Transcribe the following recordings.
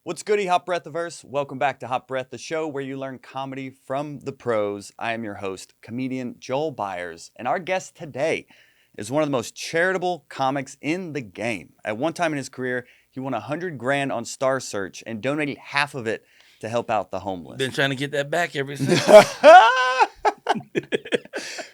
What's goody, Hot Breathiverse? Welcome back to Hot Breath, the show where you learn comedy from the pros. I am your host, comedian Joel Byers, and our guest today is one of the most charitable comics in the game. At one time in his career, he won $100 grand on Star Search and donated half of it to help out the homeless. Been trying to get that back ever since.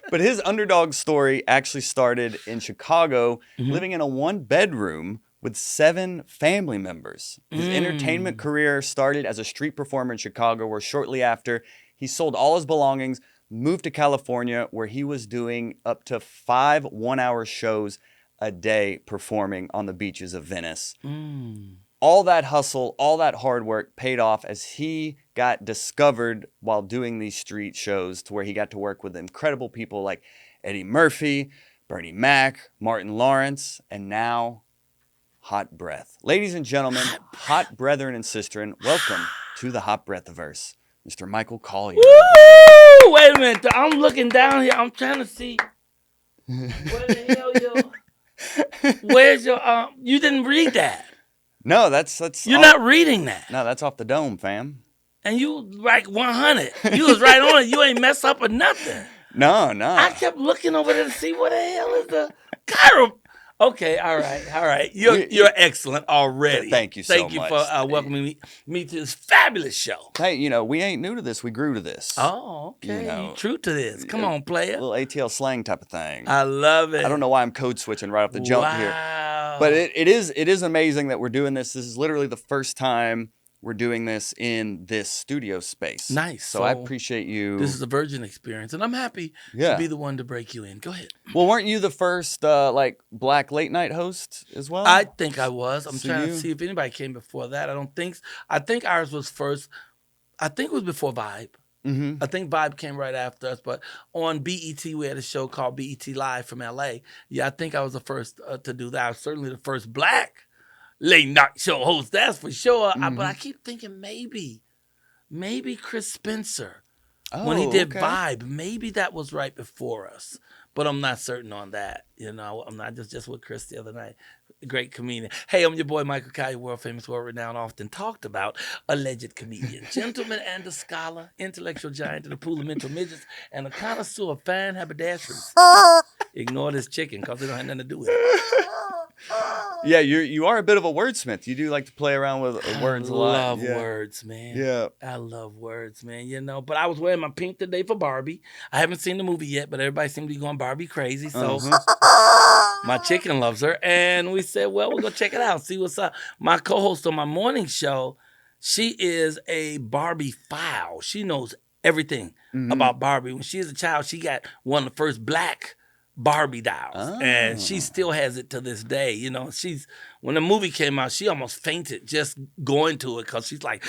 But his underdog story actually started in Chicago, living in a one-bedroom with 7 family members. His entertainment career started as a street performer in Chicago, where shortly after, he sold all his belongings, moved to California, where he was doing up to 5 one-hour shows a day performing on the beaches of Venice. All that hustle, all that hard work paid off as he got discovered while doing these street shows, to where he got to work with incredible people like Eddie Murphy, Bernie Mac, Martin Lawrence, and now Hot Breath. Ladies and gentlemen, hot brethren and sisterin, welcome to the Hot Breathiverse, Mr. Michael Colyar. Woo! Wait a minute. I'm looking down here. I'm trying to see. Where the hell where's your you didn't read that. No, that's You're off, not reading that. No, that's off the dome, fam. And you like 100. You was right on it. You ain't mess up or nothing. No. I kept looking over there to see what the hell is the Cairo. Okay, all right. You're excellent already. Thank you so much. Thank you for welcoming me to this fabulous show. Hey, we ain't new to this. We grew to this. Oh, okay. You true to this. Come on, player. A little ATL slang type of thing. I love it. I don't know why I'm code switching right off the jump here. But it is amazing that we're doing this. This is literally the first time we're doing this in this studio space. Nice. So I appreciate you. This is a virgin experience, and I'm happy to be the one to break you in. Go ahead. Well, weren't you the first black late night host as well? I think I was. I'm trying to see if anybody came before that. I don't think. I think ours was first. I think it was before Vibe. I think Vibe came right after us, but on BET we had a show called BET Live from LA. Yeah, I think I was the first to do that. I was certainly the first black late night show host, that's for sure. But I keep thinking maybe Chris Spencer when he did Vibe, maybe that was right before us. But I'm not certain on that. I'm not just with Chris the other night. Great comedian. Hey, I'm your boy Michael Colyar, world famous, world renowned, often talked about, alleged comedian, gentleman and a scholar, intellectual giant in the pool of mental midgets, and a connoisseur of fine haberdasheries. Ignore this chicken because it don't have nothing to do with it. Yeah, you are a bit of a wordsmith. You do like to play around with words a lot. I love words, man. Yeah. I love words, man. But I was wearing my pink today for Barbie. I haven't seen the movie yet, but everybody seems to be going Barbie crazy. So my chicken loves her. And we said, well, we'll go check it out, see what's up. My co-host on my morning show, she is a Barbie file. She knows everything about Barbie. When she was a child, she got one of the first black Barbie dolls, and she still has it to this day. When the movie came out, she almost fainted just going to it because she's like,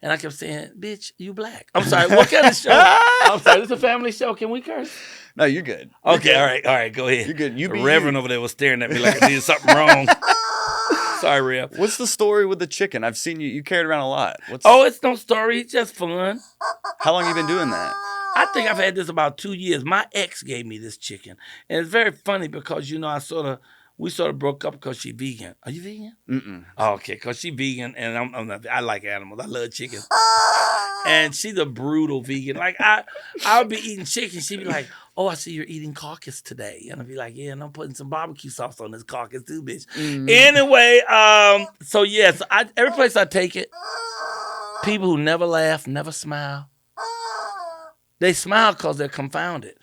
and I kept saying, bitch, you black. I'm sorry, what kind of show? I'm sorry, this is a family show. Can we curse? No, you're good. Okay, all right, go ahead. You're good. The Reverend over there was staring at me like I did something wrong. Sorry, Rev. What's the story with the chicken? I've seen you carried around a lot. It's no story. It's just fun. How long you been doing that? I think I've had this about 2 years. My ex gave me this chicken. And it's very funny because, we sort of broke up because she's vegan. Are you vegan? Mm-mm. Oh, okay, because she's vegan and I'm not. I like animals. I love chicken. And she's a brutal vegan. Like, I'll be eating chicken. She'd be like, oh, I see you're eating carcass today. And I'll be like, yeah, and I'm putting some barbecue sauce on this carcass too, bitch. Anyway, so yes, every place I take it, people who never laugh, never smile, they smile because they're confounded.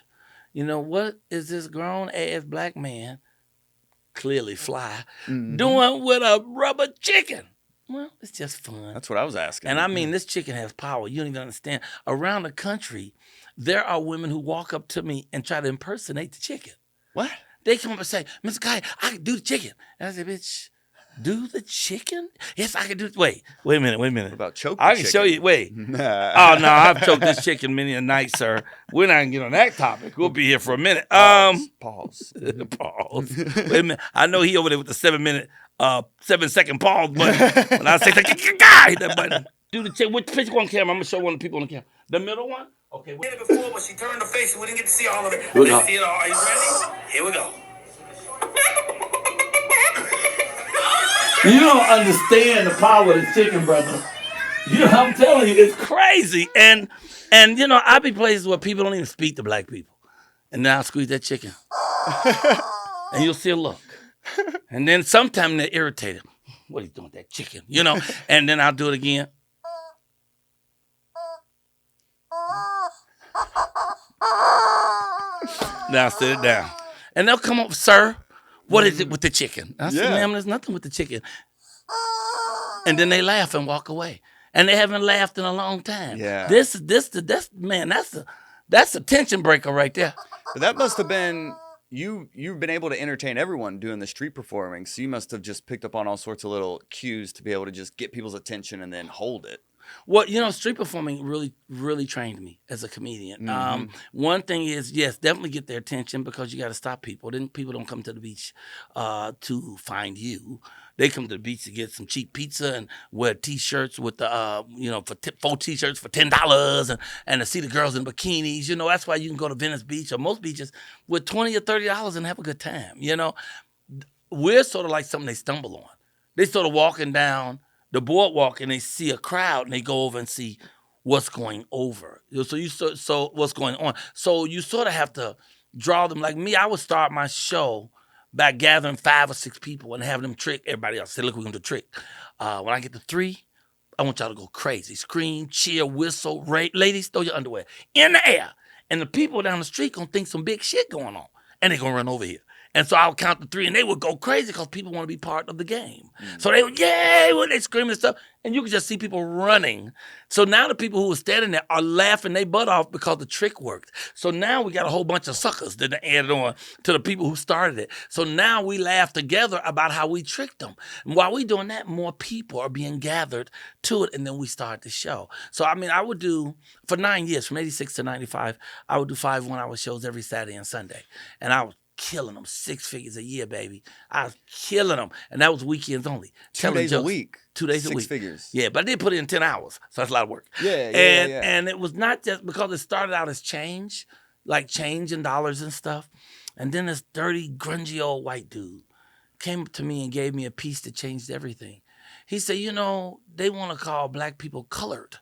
What is this grown-ass black man, clearly fly, doing with a rubber chicken? Well, it's just fun. That's what I was asking. And I mean, this chicken has power. You don't even understand. Around the country, there are women who walk up to me and try to impersonate the chicken. What? They come up and say, Mr. Guy, I can do the chicken. And I say, bitch, do the chicken? Yes, I can do it. Wait a minute. What about choke the I can chicken? show you. Wait. Oh, no, I've choked this chicken many a night, sir. We're not going to get on that topic. We'll be here for a minute. Pause. Pause. Wait a minute. I know he over there with the 7-second pause button. When I say, hit that button. Do the chicken. Which picture on camera? I'm going to show one of the people on the camera. The middle one? Okay. We did it before, but she turned her face, so we didn't get to see all of it. Here we go. Let's see it all. Are you ready? Here we go. You don't understand the power of the chicken, brother. I'm telling you, it's crazy. And I be places where people don't even speak to black people. And then I'll squeeze that chicken. And you'll see a look. And then sometimes they're irritated. What are you doing with that chicken? And then I'll do it again. Now sit it down. And they'll come up, sir, what is it with the chicken? I said, ma'am, there's nothing with the chicken. And then they laugh and walk away. And they haven't laughed in a long time. Yeah. That's a tension breaker right there. But that must have been you've been able to entertain everyone doing the street performing, so you must have just picked up on all sorts of little cues to be able to just get people's attention and then hold it. Well, street performing really, really trained me as a comedian. Mm-hmm. One thing is, yes, definitely get their attention because you got to stop people. Then people don't come to the beach to find you. They come to the beach to get some cheap pizza and wear T-shirts with the, for 4 T-shirts for $10 and to see the girls in bikinis. That's why you can go to Venice Beach or most beaches with $20 or $30 and have a good time. We're sort of like something they stumble on. They sort of walking down the boardwalk and they see a crowd and they go over and see what's going over. So what's going on. So you sort of have to draw them. Like me, I would start my show by gathering 5 or 6 people and having them trick everybody else. Say, look, we're going to do a trick. When I get to 3, I want y'all to go crazy. Scream, cheer, whistle, ladies, throw your underwear in the air. And the people down the street going to think some big shit going on. And they're going to run over here. And so I'll count to 3, and they would go crazy because people want to be part of the game. So they would, yay, when they scream and stuff. And you could just see people running. So now the people who were standing there are laughing their butt off because the trick worked. So now we got a whole bunch of suckers that added on to the people who started it. So now we laugh together about how we tricked them. And while we doing that, more people are being gathered to it, and then we start the show. So, I would do, for 9 years, from 86 to 95, I would do 5 one-hour shows every Saturday and Sunday. And I was killing them 6 figures a year, baby. I was killing them. And that was weekends only. 2 days a week. 2 days a week. 6 figures. Yeah, but I did put in 10 hours. So that's a lot of work. Yeah. And it was not just because it started out as change, like change in dollars and stuff. And then this dirty, grungy old white dude came up to me and gave me a piece that changed everything. He said, they want to call black people colored.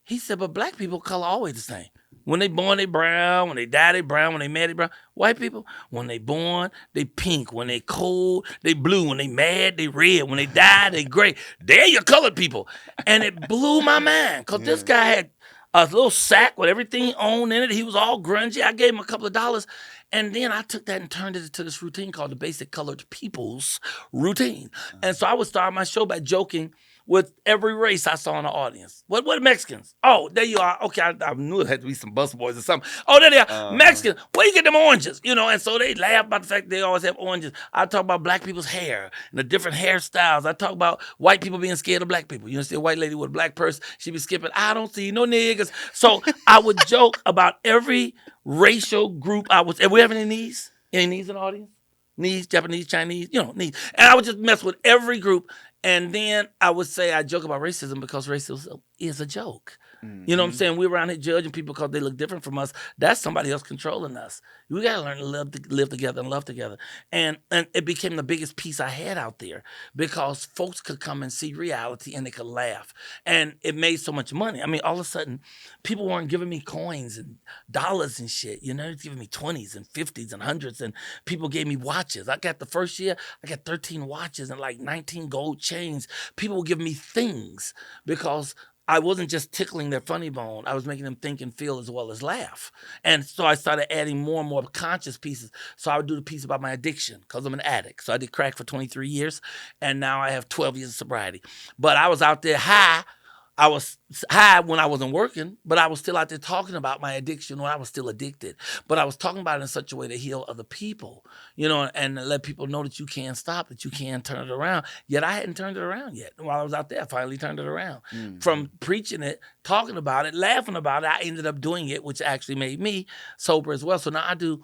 He said, but black people color always the same. When they born, they brown. When they die, they brown. When they mad, they brown. White people, when they born, they pink. When they cold, they blue. When they mad, they red. When they die, they gray. They're your colored people. And it blew my mind because this guy had a little sack with everything on in it. He was all grungy. I gave him a couple of dollars. And then I took that and turned it into this routine called the Basic Colored People's Routine. And so I would start my show by joking with every race I saw in the audience. What Mexicans? Oh, there you are. Okay, I knew it had to be some busboys or something. Oh, there they are. Mexicans. Where you get them oranges? And so they laugh about the fact they always have oranges. I talk about black people's hair and the different hairstyles. I talk about white people being scared of black people. You see a white lady with a black purse, she be skipping, I don't see no niggas. So I would joke about every racial group I was. And we have any knees? Any knees in the audience? Knees, Japanese, Chinese, knees. And I would just mess with every group. And then I would say I joke about racism because racism is a joke. Mm-hmm. You know what I'm saying? We're around here judging people because they look different from us. That's somebody else controlling us. We got to learn to live together and love together. And it became the biggest piece I had out there because folks could come and see reality and they could laugh. And it made so much money. All of a sudden, people weren't giving me coins and dollars and shit. They're giving me 20s and 50s and 100s. And people gave me watches. I got the first year, I got 13 watches and like 19 gold chains. People were giving me things because I wasn't just tickling their funny bone. I was making them think and feel as well as laugh. And so I started adding more and more conscious pieces. So I would do the piece about my addiction because I'm an addict. So I did crack for 23 years, and now I have 12 years of sobriety. But I was out there high. I was high when I wasn't working, but I was still out there talking about my addiction when I was still addicted. But I was talking about it in such a way to heal other people, and let people know that you can stop, that you can turn it around. Yet I hadn't turned it around yet. While I was out there, I finally turned it around. Mm-hmm. From preaching it, talking about it, laughing about it, I ended up doing it, which actually made me sober as well. So now I do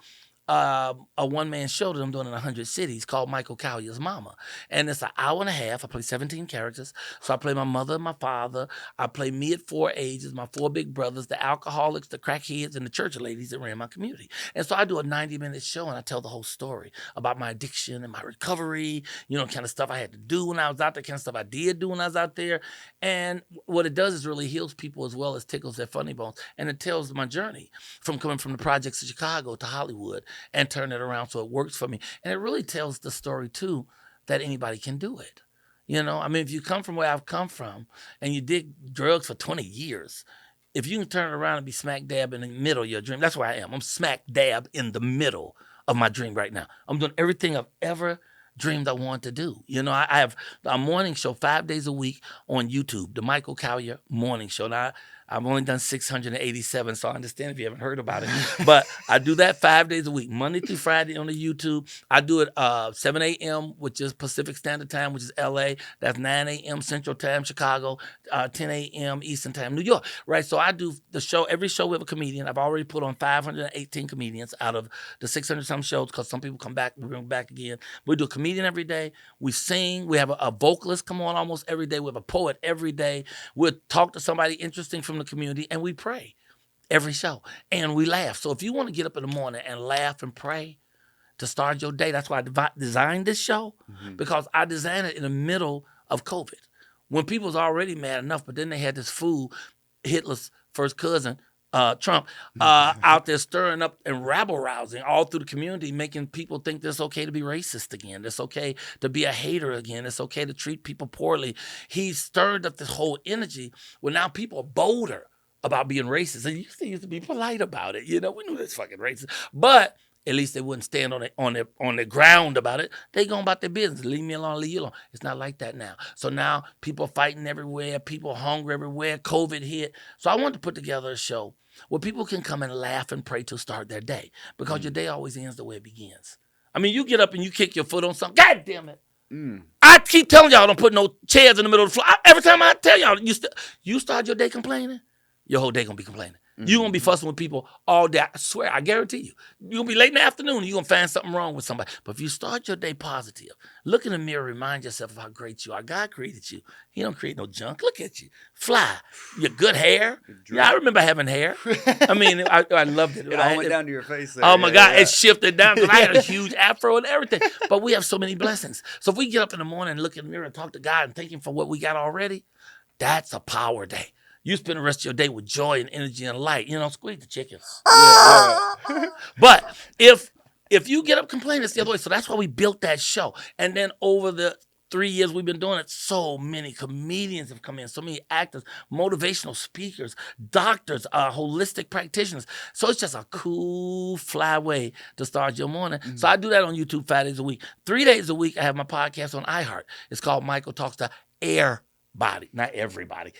a one-man show that I'm doing in 100 cities called Michael Colyar's Mama. And it's an hour and a half. I play 17 characters. So I play my mother and my father. I play me at 4 ages, my 4 big brothers, the alcoholics, the crackheads, and the church ladies that ran my community. And so I do a 90-minute show, and I tell the whole story about my addiction and my recovery, kind of stuff I had to do when I was out there, kind of stuff I did do when I was out there. And what it does is really heals people as well as tickles their funny bones. And it tells my journey from coming from the projects of Chicago to Hollywood and turn it around so it works for me. And it really tells the story, too, that anybody can do it. If you come from where I've come from and you did drugs for 20 years, if you can turn it around and be smack dab in the middle of your dream, that's where I am. I'm smack dab in the middle of my dream right now. I'm doing everything I've ever dreamed I wanted to do. I have a morning show 5 days a week on YouTube, the Michael Colyar Morning Show. Now, I've only done 687, so I understand if you haven't heard about it. But I do that 5 days a week, Monday through Friday on the YouTube. I do it 7 a.m., which is Pacific Standard Time, which is L.A. That's 9 a.m. Central Time, Chicago, 10 a.m. Eastern Time, New York. Right, so I do the show, every show with a comedian. I've already put on 518 comedians out of the 600-some shows because some people come back, we bring them back again. We do a comedian every day. We sing. We have a vocalist come on almost every day. We have a poet every day. We'll talk to somebody interesting from the community, and we pray every show, and we laugh. So if you want to get up in the morning and laugh and pray to start your day, that's why I designed this show, because I designed it in the middle of COVID, when people was already mad enough, but then they had this fool, Hitler's first cousin, Trump, out there stirring up and rabble-rousing all through the community, making people think that it's okay to be racist again. It's okay to be a hater again. It's okay to treat people poorly. He stirred up this whole energy where now people are bolder about being racist. And used to be polite about it. We knew this fucking racist. But at least they wouldn't stand on their ground about it. They going about their business. Leave me alone, leave you alone. It's not like that now. So now people are fighting everywhere. People are hungry everywhere. COVID hit. So I wanted to put together a show where people can come and laugh and pray to start their day, because your day always ends the way it begins. You get up and you kick your foot on something. God damn it. I keep telling y'all, don't put no chairs in the middle of the floor. Every time I tell y'all, you start your day complaining, your whole day going to be complaining. You're going to be fussing with people all day. I swear, I guarantee you. You're going to be late in the afternoon and you're going to find something wrong with somebody. But if you start your day positive, look in the mirror, remind yourself of how great you are. God created you. He don't create no junk. Look at you. Fly. Your good hair. I remember having hair. I loved it. It all went down to your face there. Oh, my God. It shifted down because I had a huge afro and everything. But we have so many blessings. So if we get up in the morning and look in the mirror and talk to God and thank Him for what we got already, that's a power day. You spend the rest of your day with joy and energy and light. Squeeze the chicken. But if you get up complaining, it's the other way. So that's why we built that show. And then over the 3 years we've been doing it, so many comedians have come in, so many actors, motivational speakers, doctors, holistic practitioners. So it's just a cool, fly way to start your morning. So I do that on YouTube 5 days a week. 3 days a week, I have my podcast on iHeart. It's called Michael Talks to Everybody, not everybody.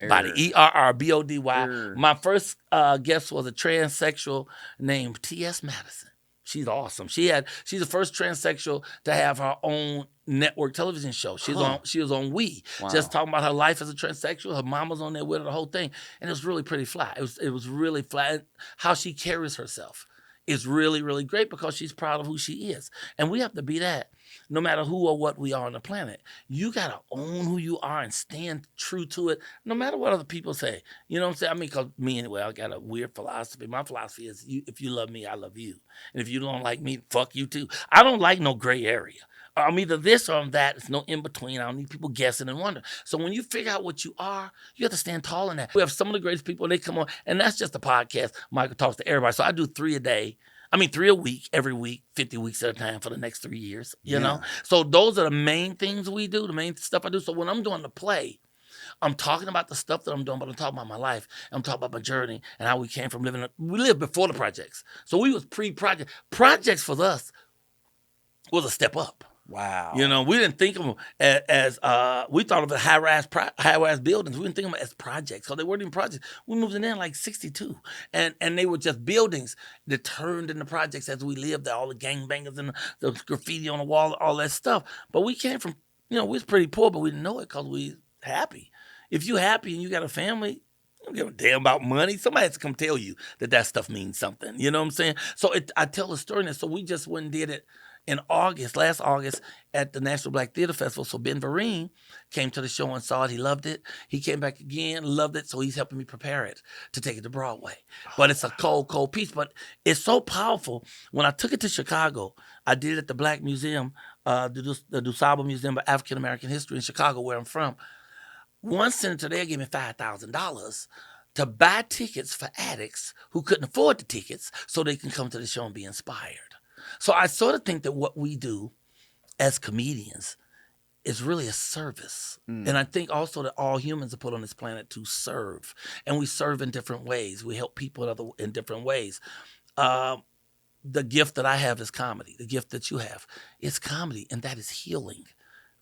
Body, E-R-R-B-O-D-Y. My first guest was a transsexual named T.S. Madison. She's awesome. She's the first transsexual to have her own network television show. She was on We, just talking about her life as a transsexual. Her mom was on there with her, the whole thing, and it was really pretty fly. It was really fly. How she carries herself is really, really great because she's proud of who she is, and we have to be that. No matter who or what we are on the planet, you got to own who you are and stand true to it, no matter what other people say. You know what I'm saying? Because me, anyway, I got a weird philosophy. My philosophy is, if you love me, I love you. And if you don't like me, fuck you too. I don't like no gray area. I'm either this or I'm that. It's no in between. I don't need people guessing and wondering. So when you figure out what you are, you have to stand tall in that. We have some of the greatest people. They come on, and that's just a podcast. Michael Talks to Everybody. So I do 3 a day. 3 a week, every week, 50 weeks at a time for the next 3 years, you know? So those are the main things we do, the main stuff I do. So when I'm doing the play, I'm talking about the stuff that I'm doing, but I'm talking about my life. I'm talking about my journey and how we came from living. We lived before the projects. So we was pre-project. Projects for us was a step up. Wow. We didn't think of them as we thought of it high-rise buildings. We didn't think of them as projects. So they weren't even projects. We moved in there in like 62. And they were just buildings that turned into projects as we lived there, all the gangbangers and the graffiti on the wall, all that stuff. But we came from, we was pretty poor, but we didn't know it because we happy. If you happy and you got a family, don't give a damn about money. Somebody has to come tell you that stuff means something. You know what I'm saying? So I tell a story. And so we just went and did it in last August at the National Black Theater Festival. So Ben Vereen came to the show and saw it. He loved it. He came back again, loved it. So he's helping me prepare it to take it to Broadway. But it's a cold piece. But it's so powerful. When I took it to Chicago, I did it at the Black Museum, the DuSable Museum of African American History in Chicago, where I'm from. One senator there gave me $5,000 to buy tickets for addicts who couldn't afford the tickets so they can come to the show and be inspired. So I sort of think that what we do as comedians is really a service. And I think also that all humans are put on this planet to serve. And we serve in different ways. We help people in different ways. The gift that I have is comedy. The gift that you have is comedy, and that is healing.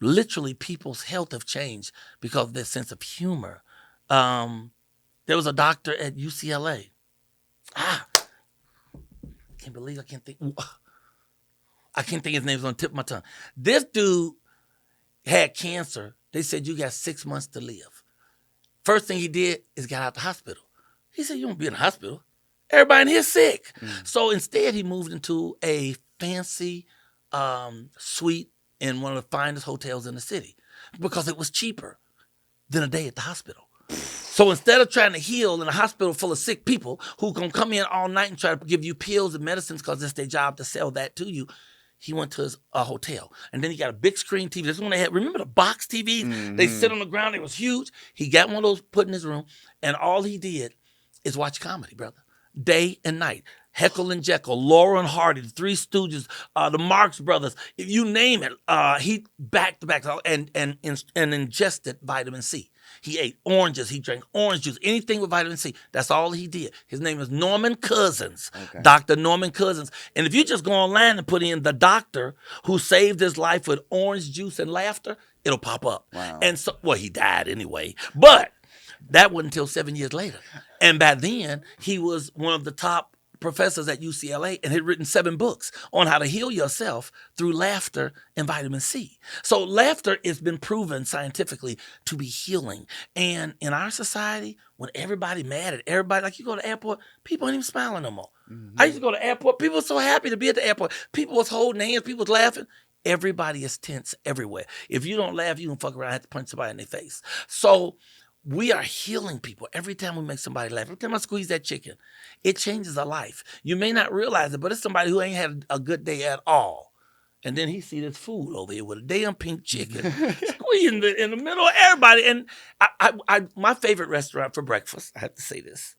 Literally, people's health have changed because of their sense of humor. There was a doctor at UCLA. I can't believe I can't think his name's on the tip of my tongue. This dude had cancer. They said, you got 6 months to live. First thing he did is got out the hospital. He said, you won't be in the hospital. Everybody in here sick. So instead, he moved into a fancy suite in one of the finest hotels in the city because it was cheaper than a day at the hospital. So instead of trying to heal in a hospital full of sick people who can come in all night and try to give you pills and medicines because it's their job to sell that to you, he went to a hotel. And then he got a big screen TV. This one they had, remember the box TVs? Mm-hmm. They sit on the ground. It was huge. He got one of those put in his room, and all he did is watch comedy, brother. Day and night. Heckle and Jekyll, Laurel and Hardy, the Three Stooges, the Marx Brothers, if you name it, he back to back and ingested vitamin C. He ate oranges, he drank orange juice, anything with vitamin C. That's all he did. His name is Norman Cousins, okay. Dr. Norman Cousins. And if you just go online and put in the doctor who saved his life with orange juice and laughter, it'll pop up. Wow. And so, well, he died anyway, but that wasn't until 7 years later. And by then, he was one of the top professors at UCLA and had written 7 books on how to heal yourself through laughter and vitamin C. So laughter has been proven scientifically to be healing. And in our society, when everybody mad at everybody, like you go to the airport, people ain't even smiling no more. Mm-hmm. I used to go to the airport, people were so happy to be at the airport. People was holding hands, people was laughing. Everybody is tense everywhere. If you don't laugh, you can fuck around and have to punch somebody in their face. So we are healing people every time we make somebody laugh. Every time I squeeze that chicken, it changes a life. You may not realize it, but it's somebody who ain't had a good day at all. And then he see this food over here with a damn pink chicken squeezing in the middle of everybody. And my favorite restaurant for breakfast, I have to say this,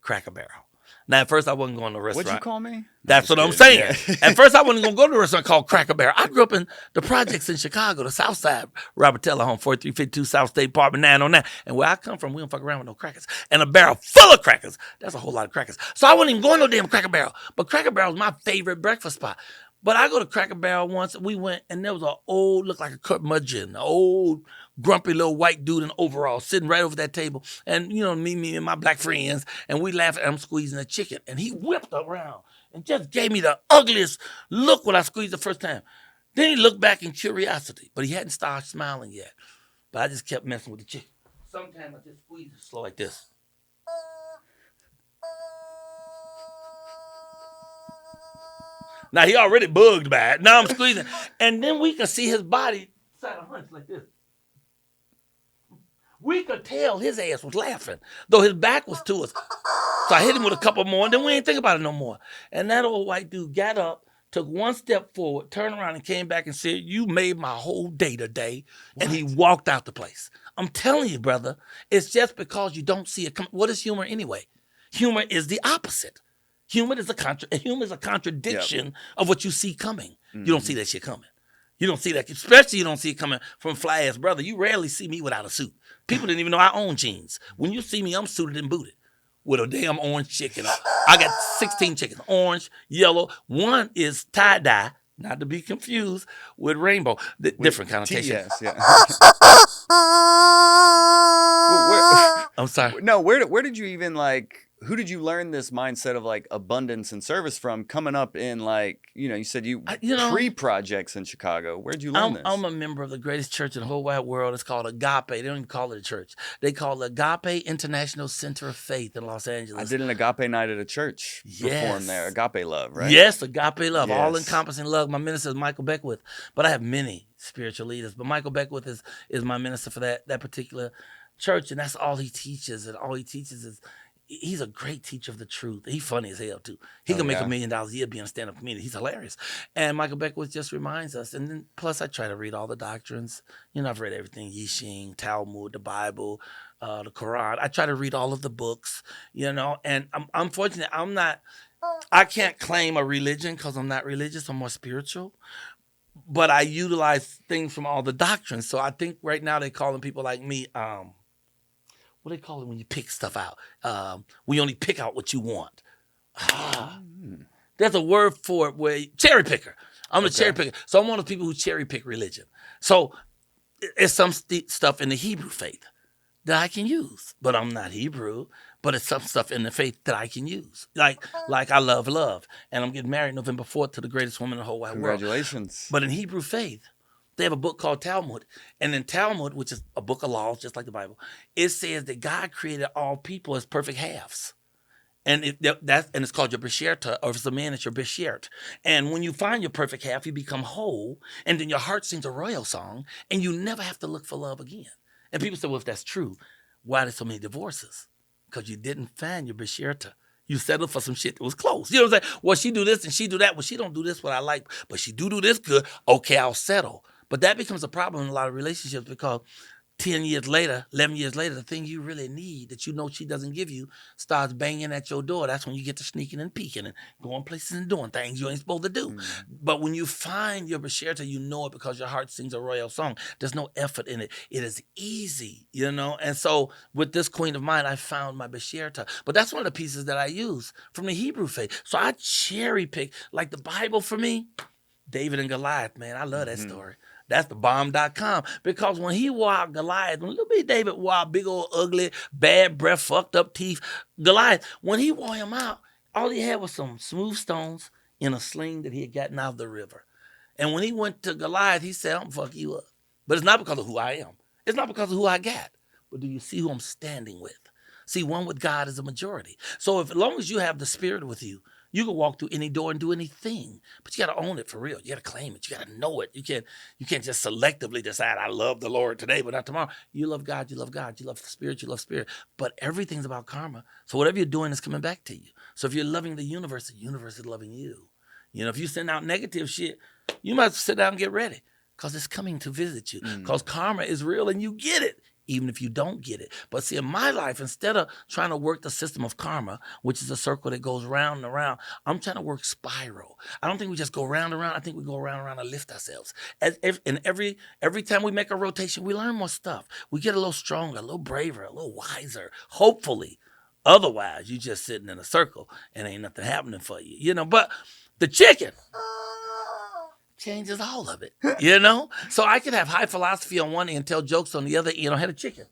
Cracker Barrel. Now, at first, I wasn't going to a restaurant. What'd you call me? That's what I'm saying. Yeah. At first, I wasn't going to go to a restaurant called Cracker Barrel. I grew up in the projects in Chicago, the South Side, Robert Teller home, 4352 South State Apartment 909. And where I come from, we don't fuck around with no crackers. And a barrel full of crackers. That's a whole lot of crackers. So I wasn't even going to no damn Cracker Barrel. But Cracker Barrel was my favorite breakfast spot. But I go to Cracker Barrel once, we went, and there was an old, looked like a curmudgeon, an old, grumpy little white dude in overalls sitting right over that table. And, you know, me and my black friends, and we laughed, and I'm squeezing a chicken. And he whipped around and just gave me the ugliest look when I squeezed the first time. Then he looked back in curiosity, but he hadn't started smiling yet. But I just kept messing with the chicken. Sometimes I just squeeze it slow like this. Now, he already bugged by it. Now I'm squeezing. And then we could see his body side of hunch like this. We could tell his ass was laughing, though his back was to us. So I hit him with a couple more, and then we ain't think about it no more. And that old white dude got up, took one step forward, turned around, and came back and said, "You made my whole day today." What? And he walked out the place. I'm telling you, brother, it's just because you don't see it. What is humor anyway? Humor is the opposite. Humor is a contradiction of what you see coming. Mm-hmm. You don't see that shit coming. You don't see that, especially you don't see it coming from fly-ass brother. You rarely see me without a suit. People didn't even know I own jeans. When you see me, I'm suited and booted with a damn orange chicken. I got 16 chickens, orange, yellow. One is tie-dye, not to be confused with rainbow. Different connotation. Yes, yeah. I'm sorry. No, where did you even like who did you learn this mindset of like abundance and service from coming up in like, you said pre-projects in Chicago? Where'd you learn this? I'm a member of the greatest church in the whole wide world. It's called Agape. They don't even call it a church. They call it Agape International Center of Faith in Los Angeles. I did an agape night at a church perform there. Agape love, right? Yes, agape love, all-encompassing love. My minister is Michael Beckwith, but I have many spiritual leaders. But Michael Beckwith is my minister for that particular church, and that's all he teaches. And all he teaches is he's a great teacher of the truth. He's funny as hell, too. He can make $1 million a year being a stand-up comedian. He's hilarious. And Michael Beckwith just reminds us. And then, plus, I try to read all the doctrines. I've read everything. Yishing, Talmud, the Bible, the Quran. I try to read all of the books, And I'm fortunate. I can't claim a religion because I'm not religious. I'm more spiritual. But I utilize things from all the doctrines. So I think right now they're calling people like me, what do they call it when you pick stuff out? We only pick out what you want. There's a word for it cherry picker. I'm a cherry picker. So I'm one of the people who cherry pick religion. So it's some stuff in the Hebrew faith that I can use, but I'm not Hebrew. But it's some stuff in the faith that I can use. Like I love, and I'm getting married November 4th to the greatest woman in the whole wide world. Congratulations. But in Hebrew faith, they have a book called Talmud. And in Talmud, which is a book of laws, just like the Bible, it says that God created all people as perfect halves. And it's called your besherta, or if it's a man, it's your beshert. And when you find your perfect half, you become whole, and then your heart sings a royal song, and you never have to look for love again. And people say, well, if that's true, why are there so many divorces? Because you didn't find your besherta. You settled for some shit that was close. You know what I'm saying? Well, she do this and she do that. Well, she don't do this what I like, but she do this good. Okay, I'll settle. But that becomes a problem in a lot of relationships because 10 years later, 11 years later, the thing you really need that she doesn't give you starts banging at your door. That's when you get to sneaking and peeking and going places and doing things you ain't supposed to do. But when you find your besherta, you know it because your heart sings a royal song. There's no effort in it. It is easy, And so with this queen of mine, I found my besherta. But that's one of the pieces that I use from the Hebrew faith. So I cherry pick, like the Bible for me, David and Goliath, man. I love that story. That's the bomb.com. Because when he wore out Goliath, when little bitty David wore out big old ugly, bad breath, fucked up teeth, Goliath, when he wore him out, all he had was some smooth stones in a sling that he had gotten out of the river. And when he went to Goliath, he said, I'm going to fuck you up. But it's not because of who I am. It's not because of who I got. But do you see who I'm standing with? See, one with God is a majority. So as long as you have the Spirit with you, you can walk through any door and do anything, but you got to own it for real. You got to claim it. You got to know it. You can't just selectively decide, I love the Lord today, but not tomorrow. You love God. You love God. You love Spirit. You love Spirit. But everything's about karma. So whatever you're doing is coming back to you. So if you're loving the universe is loving you. If you send out negative shit, you might sit down and get ready because it's coming to visit you. Because karma is real and you get it, even if you don't get it. But see, in my life, instead of trying to work the system of karma, which is a circle that goes round and around, I'm trying to work spiral. I don't think we just go round and around. I think we go round and around and lift ourselves. And every time we make a rotation, we learn more stuff. We get a little stronger, a little braver, a little wiser, hopefully. Otherwise, you just sitting in a circle and ain't nothing happening for you. But the chicken changes all of it, So I could have high philosophy on one end and tell jokes on the other end. I had a chicken.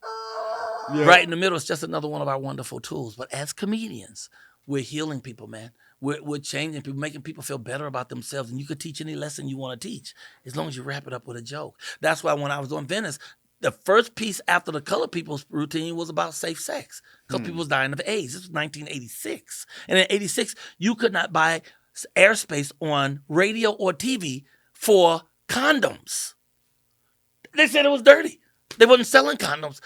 Yeah. Right in the middle. It's just another one of our wonderful tools. But as comedians, we're healing people, man. We're changing people, making people feel better about themselves. And you could teach any lesson you want to teach as long as you wrap it up with a joke. That's why when I was on Venice, the first piece after the colored people's routine was about safe sex because people was dying of AIDS. This was 1986. And in 86, you could not buy airspace on radio or TV for condoms. They said it was dirty. They wasn't selling condoms.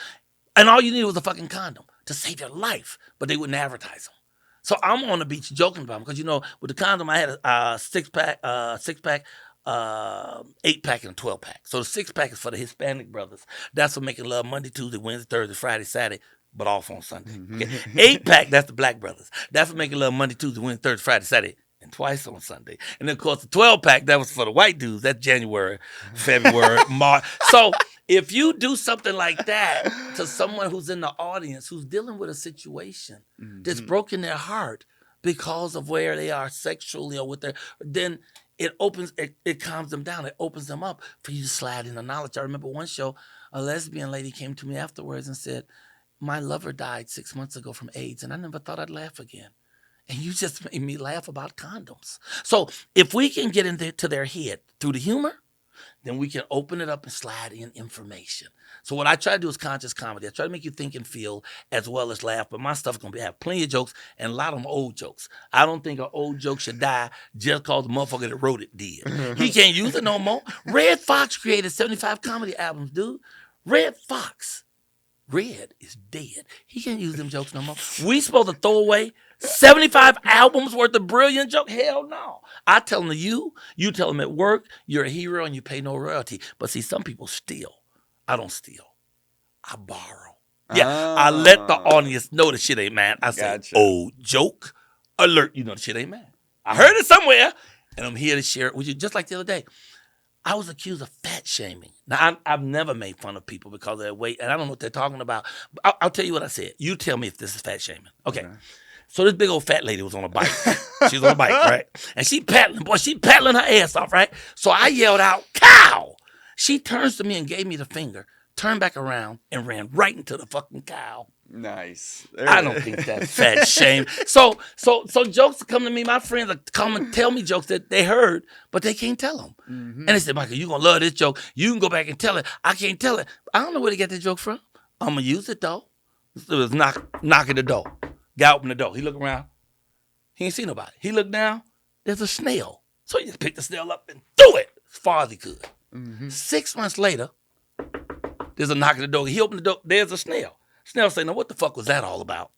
And all you needed was a fucking condom to save your life. But they wouldn't advertise them. So I'm on the beach joking about them because, with the condom, I had a six-pack, 8-pack, and a 12-pack. So the 6-pack is for the Hispanic brothers. That's for making love Monday, Tuesday, Wednesday, Thursday, Friday, Saturday, but off on Sunday. Okay? 8-pack, that's the black brothers. That's for making love Monday, Tuesday, Wednesday, Thursday, Friday, Saturday, and twice on Sunday. And then, of course, the 12-pack, that was for the white dudes. That's January, February, March. So if you do something like that to someone who's in the audience, who's dealing with a situation that's broken their heart because of where they are sexually or with their, then it calms them down. It opens them up for you to slide into knowledge. I remember one show, a lesbian lady came to me afterwards and said, my lover died 6 months ago from AIDS, and I never thought I'd laugh again. And you just made me laugh about condoms. So if we can get into their head through the humor, then we can open it up and slide in information. So what I try to do is conscious comedy. I try to make you think and feel as well as laugh, but my stuff's going to have plenty of jokes and a lot of them old jokes. I don't think an old joke should die just because the motherfucker that wrote it did. He can't use it no more. Red Fox created 75 comedy albums, dude. Red Fox. Red is dead. He can't use them jokes no more. We supposed to throw away 75 albums worth of brilliant joke? Hell no. I tell them to you tell them at work, you're a hero and you pay no royalty. But see, some people steal. I don't steal. I borrow. Yeah, I let the audience know the shit ain't mine. I say, oh, joke, alert, you know the shit ain't mine. I heard it somewhere, and I'm here to share it with you. Just like the other day, I was accused of fat shaming. Now, I've never made fun of people because of their weight, and I don't know what they're talking about. But I'll tell you what I said. You tell me if this is fat shaming. Okay. So this big old fat lady was on a bike. She was on a bike, right? And she paddling her ass off, right? So I yelled out, cow! She turns to me and gave me the finger, turned back around, and ran right into the fucking cow. Nice. I don't think that's fat shame. So jokes come to me. My friends come and tell me jokes that they heard, but they can't tell them. Mm-hmm. And they said, Michael, you're going to love this joke. You can go back and tell it. I can't tell it. I don't know where to get that joke from. I'm going to use it, though. It was knocking the door. Guy opened the door. He looked around. He ain't see nobody. He looked down. There's a snail. So he just picked the snail up and threw it as far as he could. Mm-hmm. 6 months later, there's a knock at the door. He opened the door. There's a snail. Snail say, now what the fuck was that all about?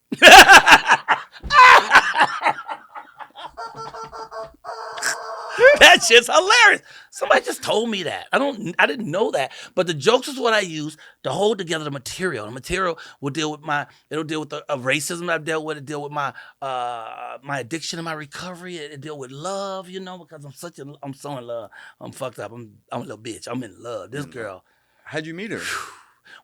That shit's hilarious. Somebody just told me that. I didn't know that. But the jokes is what I use to hold together the material. The material will deal with it'll deal with the racism I've dealt with. It'll deal with my addiction and my recovery. It'll deal with love, because I'm so in love. I'm fucked up. I'm a little bitch. I'm in love. This girl. How'd you meet her?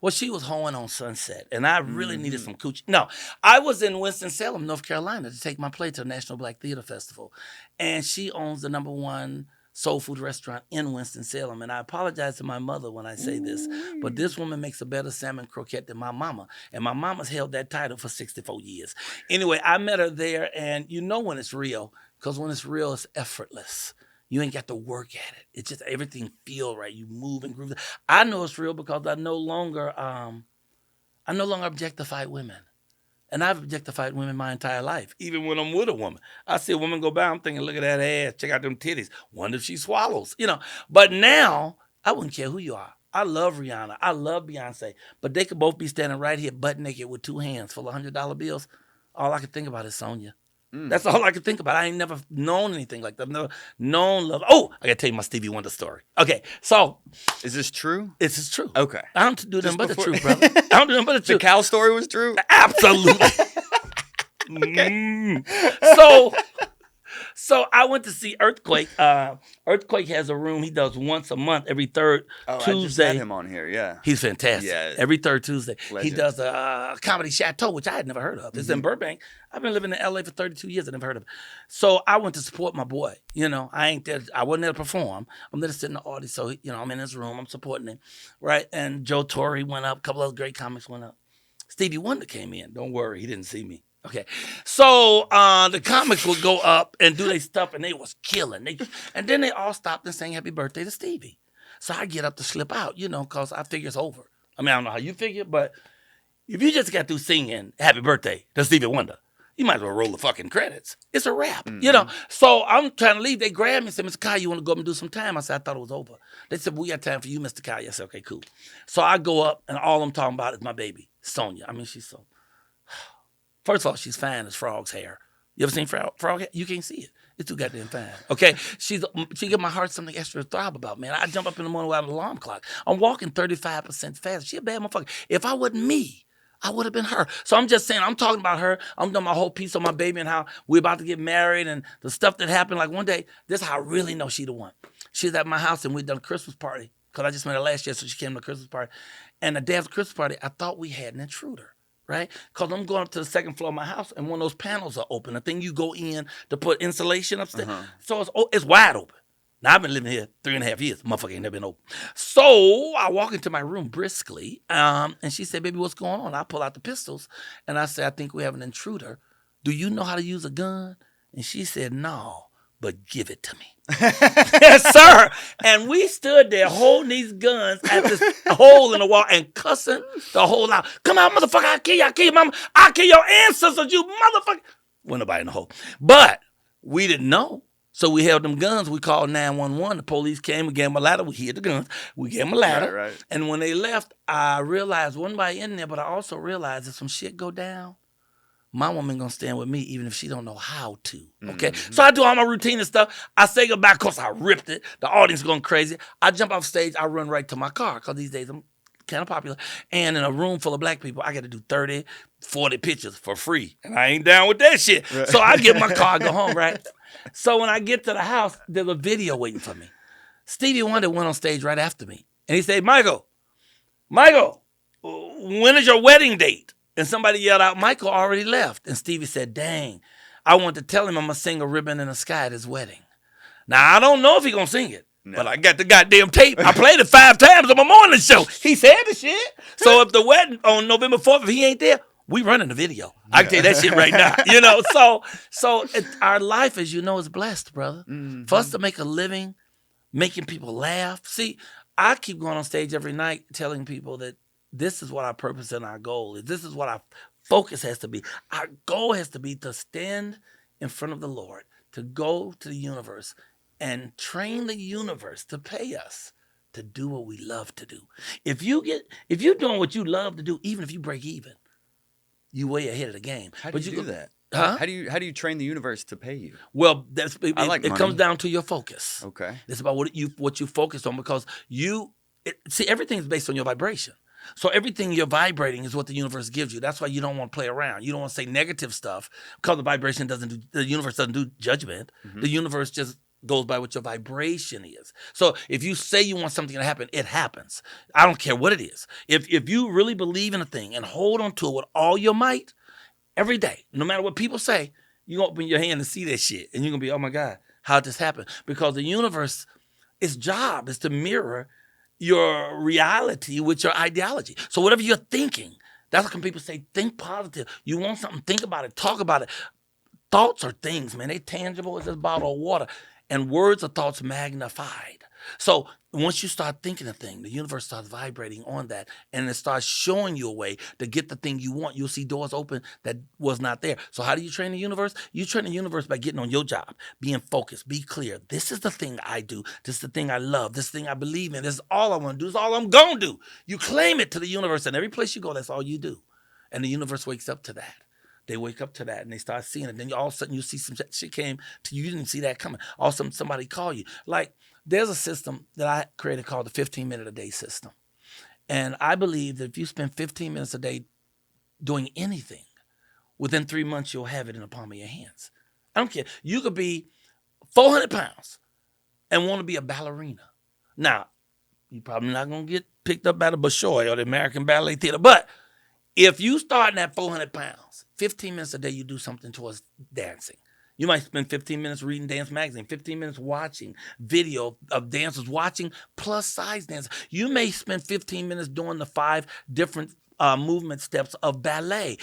Well, she was hoeing on Sunset, and I really needed some coochie. No, I was in Winston-Salem, North Carolina, to take my play to the National Black Theater Festival, and she owns the #1 soul food restaurant in Winston-Salem, and I apologize to my mother when I say this, but this woman makes a better salmon croquette than my mama, and my mama's held that title for 64 years. Anyway, I met her there, and you know when it's real, because when it's real, it's effortless. You ain't got to work at it. It's just everything feel right. You move and groove. I know it's real because I no longer objectify women. And I've objectified women my entire life, even when I'm with a woman. I see a woman go by, I'm thinking, look at that ass, check out them titties. Wonder if she swallows, But now, I wouldn't care who you are. I love Rihanna. I love Beyonce. But they could both be standing right here butt naked with 2 hands full of $100 bills. All I can think about is Sonya. That's all I could think about. I ain't never known anything like that. I've never known love. Oh, I got to tell you my Stevie Wonder story. Okay, so. Is this true? This is true. Okay. I don't do nothing but the truth, brother. I don't do nothing but the truth. The cow story was true? Absolutely. Okay. So I went to see Earthquake. Earthquake has a room he does once a month, every third Tuesday. I just had him on here, yeah. He's fantastic. Yeah. Every third Tuesday. Legend. He does a comedy chateau, which I had never heard of. It's in Burbank. I've been living in LA for 32 years. I never heard of it. So I went to support my boy. I ain't there. I wasn't there to perform. I'm there to sit in the audience. So, I'm in his room. I'm supporting him. Right. And Joe Torre went up. A couple of great comics went up. Stevie Wonder came in. Don't worry. He didn't see me. Okay, so the comics would go up and do their stuff, and they was killing. And then they all stopped and sang happy birthday to Stevie. So I get up to slip out, because I figure it's over. I mean, I don't know how you figure, but if you just got through singing happy birthday to Stevie Wonder, you might as well roll the fucking credits. It's a wrap, So I'm trying to leave. They grabbed me and said, Mr. Kyle, you want to go up and do some time? I said, I thought it was over. They said, well, we got time for you, Mr. Kyle. I said, okay, cool. So I go up, and all I'm talking about is my baby, Sonya. I mean, she's so... First of all, she's fine as frog's hair. You ever seen frog hair? You can't see it. It's too goddamn fine. Okay? She give my heart something extra to throb about, man. I jump up in the morning without an alarm clock. I'm walking 35% faster. She a bad motherfucker. If I wasn't me, I would have been her. So I'm just saying, I'm talking about her. I'm doing my whole piece on my baby and how we're about to get married and the stuff that happened. Like one day, this is how I really know she the one. She's at my house and we'd done a Christmas party because I just met her last year, so she came to the Christmas party. And the day after the Christmas party, I thought we had an intruder. Right? Because I'm going up to the second floor of my house and one of those panels are open. The thing you go in to put insulation upstairs. So it's wide open. Now, I've been living here 3.5 years. Motherfucker ain't never been open. So I walk into my room briskly, and she said, baby, what's going on? I pull out the pistols, and I said, I think we have an intruder. Do you know how to use a gun? And she said, no, but give it to me. Yes, sir. And we stood there holding these guns at this hole in the wall and cussing the whole out. Come out, motherfucker. I'll kill you. I'll kill your mama. I'll kill your ancestors, you motherfucker. Wasn't nobody in the hole. But we didn't know. So we held them guns. We called 911. The police came. We gave them a ladder. We hid the guns. We gave them a ladder. Right. And when they left, I realized wasn't nobody in there, but I also realized if some shit go down, my woman gonna stand with me even if she don't know how to. Okay, so I do all my routine and stuff. I say goodbye because I ripped it. The audience going crazy. I jump off stage. I run right to my car because these days I'm kind of popular. And in a room full of black people, I got to do 30, 40 pictures for free, and I ain't down with that shit. Right. So I get my car, go home. Right. So when I get to the house, there's a video waiting for me. Stevie Wonder went on stage right after me, and he said, Michael, when is your wedding date? And somebody yelled out, Michael already left. And Stevie said, dang, I want to tell him I'm going to sing A Ribbon in the Sky at his wedding. Now, I don't know if he's going to sing it, but I got the goddamn tape. I played it 5 times on my morning show. He said the shit. So if the wedding on November 4th, if he ain't there, we running the video. I can tell you that shit right now. You know, so our life, as you know, is blessed, brother. Mm-hmm. For us to make a living, making people laugh. See, I keep going on stage every night telling people that this is what our purpose and our goal is. This is what our focus has to be. Our goal has to be to stand in front of the Lord, to go to the universe and train the universe to pay us to do what we love to do. If you're doing what you love to do, even if you break even, you way ahead of the game. How do you do that? Huh? How do you train the universe to pay you? Well, it comes down to your focus. Okay. It's about what you focus on because everything's based on your vibration. So everything you're vibrating is what the universe gives you. That's why you don't want to play around. You don't want to say negative stuff because the universe doesn't do judgment. Mm-hmm. The universe just goes by what your vibration is. So if you say you want something to happen, it happens. I don't care what it is. If you really believe in a thing and hold on to it with all your might, every day, no matter what people say, you're going to open your hand and see that shit. And you're going to be, oh my God, how'd this happen? Because the universe, its job is to mirror your reality with your ideology. So whatever you're thinking, that's when people say, think positive. You want something, think about it, talk about it. Thoughts are things, man. They tangible as this bottle of water. And words are thoughts magnified. So once you start thinking a thing, the universe starts vibrating on that, and it starts showing you a way to get the thing you want. You'll see doors open that was not there. So how do you train the universe? You train the universe by getting on your job, being focused, be clear. This is the thing I do. This is the thing I love. This is the thing I believe in. This is all I want to do. This is all I'm going to do. You claim it to the universe, and every place you go, that's all you do. And the universe wakes up to that. They wake up to that and they start seeing it. Then all of a sudden you see some shit came to you. You didn't see that coming. All of a sudden somebody call you. Like there's a system that I created called the 15-minute-a-day system. And I believe that if you spend 15 minutes a day doing anything, within 3 months you'll have it in the palm of your hands. I don't care. You could be 400 pounds and want to be a ballerina. Now, you're probably not going to get picked up by the Bolshoi or the American Ballet Theater, but if you starting at 400 pounds, 15 minutes a day, you do something towards dancing. You might spend 15 minutes reading Dance Magazine, 15 minutes watching video of dancers, watching plus-size dancers. You may spend 15 minutes doing the 5 different movement steps of ballet.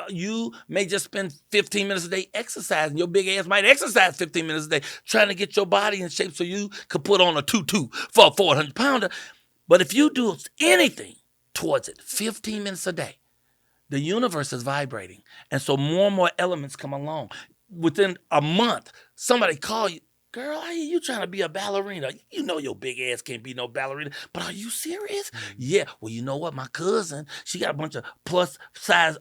You may just spend 15 minutes a day exercising. Your big ass might exercise 15 minutes a day, trying to get your body in shape so you could put on a tutu for a 400-pounder. But if you do anything towards it, 15 minutes a day, the universe is vibrating. And so more and more elements come along. Within a month, somebody call you, girl, are you trying to be a ballerina? You know your big ass can't be no ballerina, but are you serious? Mm-hmm. Yeah. Well, you know what? My cousin, she got a bunch of plus size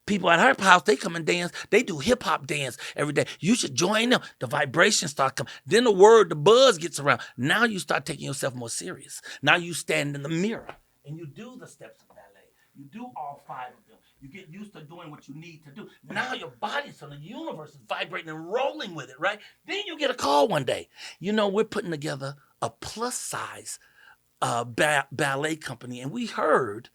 people at her house. They come and dance. They do hip hop dance every day. You should join them. The vibrations start coming. Then the buzz gets around. Now you start taking yourself more serious. Now you stand in the mirror and you do the steps of ballet. You do all 5 of them. You get used to doing what you need to do. Now your body, so the universe is vibrating and rolling with it, right? Then you get a call one day. You know, we're putting together a plus-size ballet company, and we heard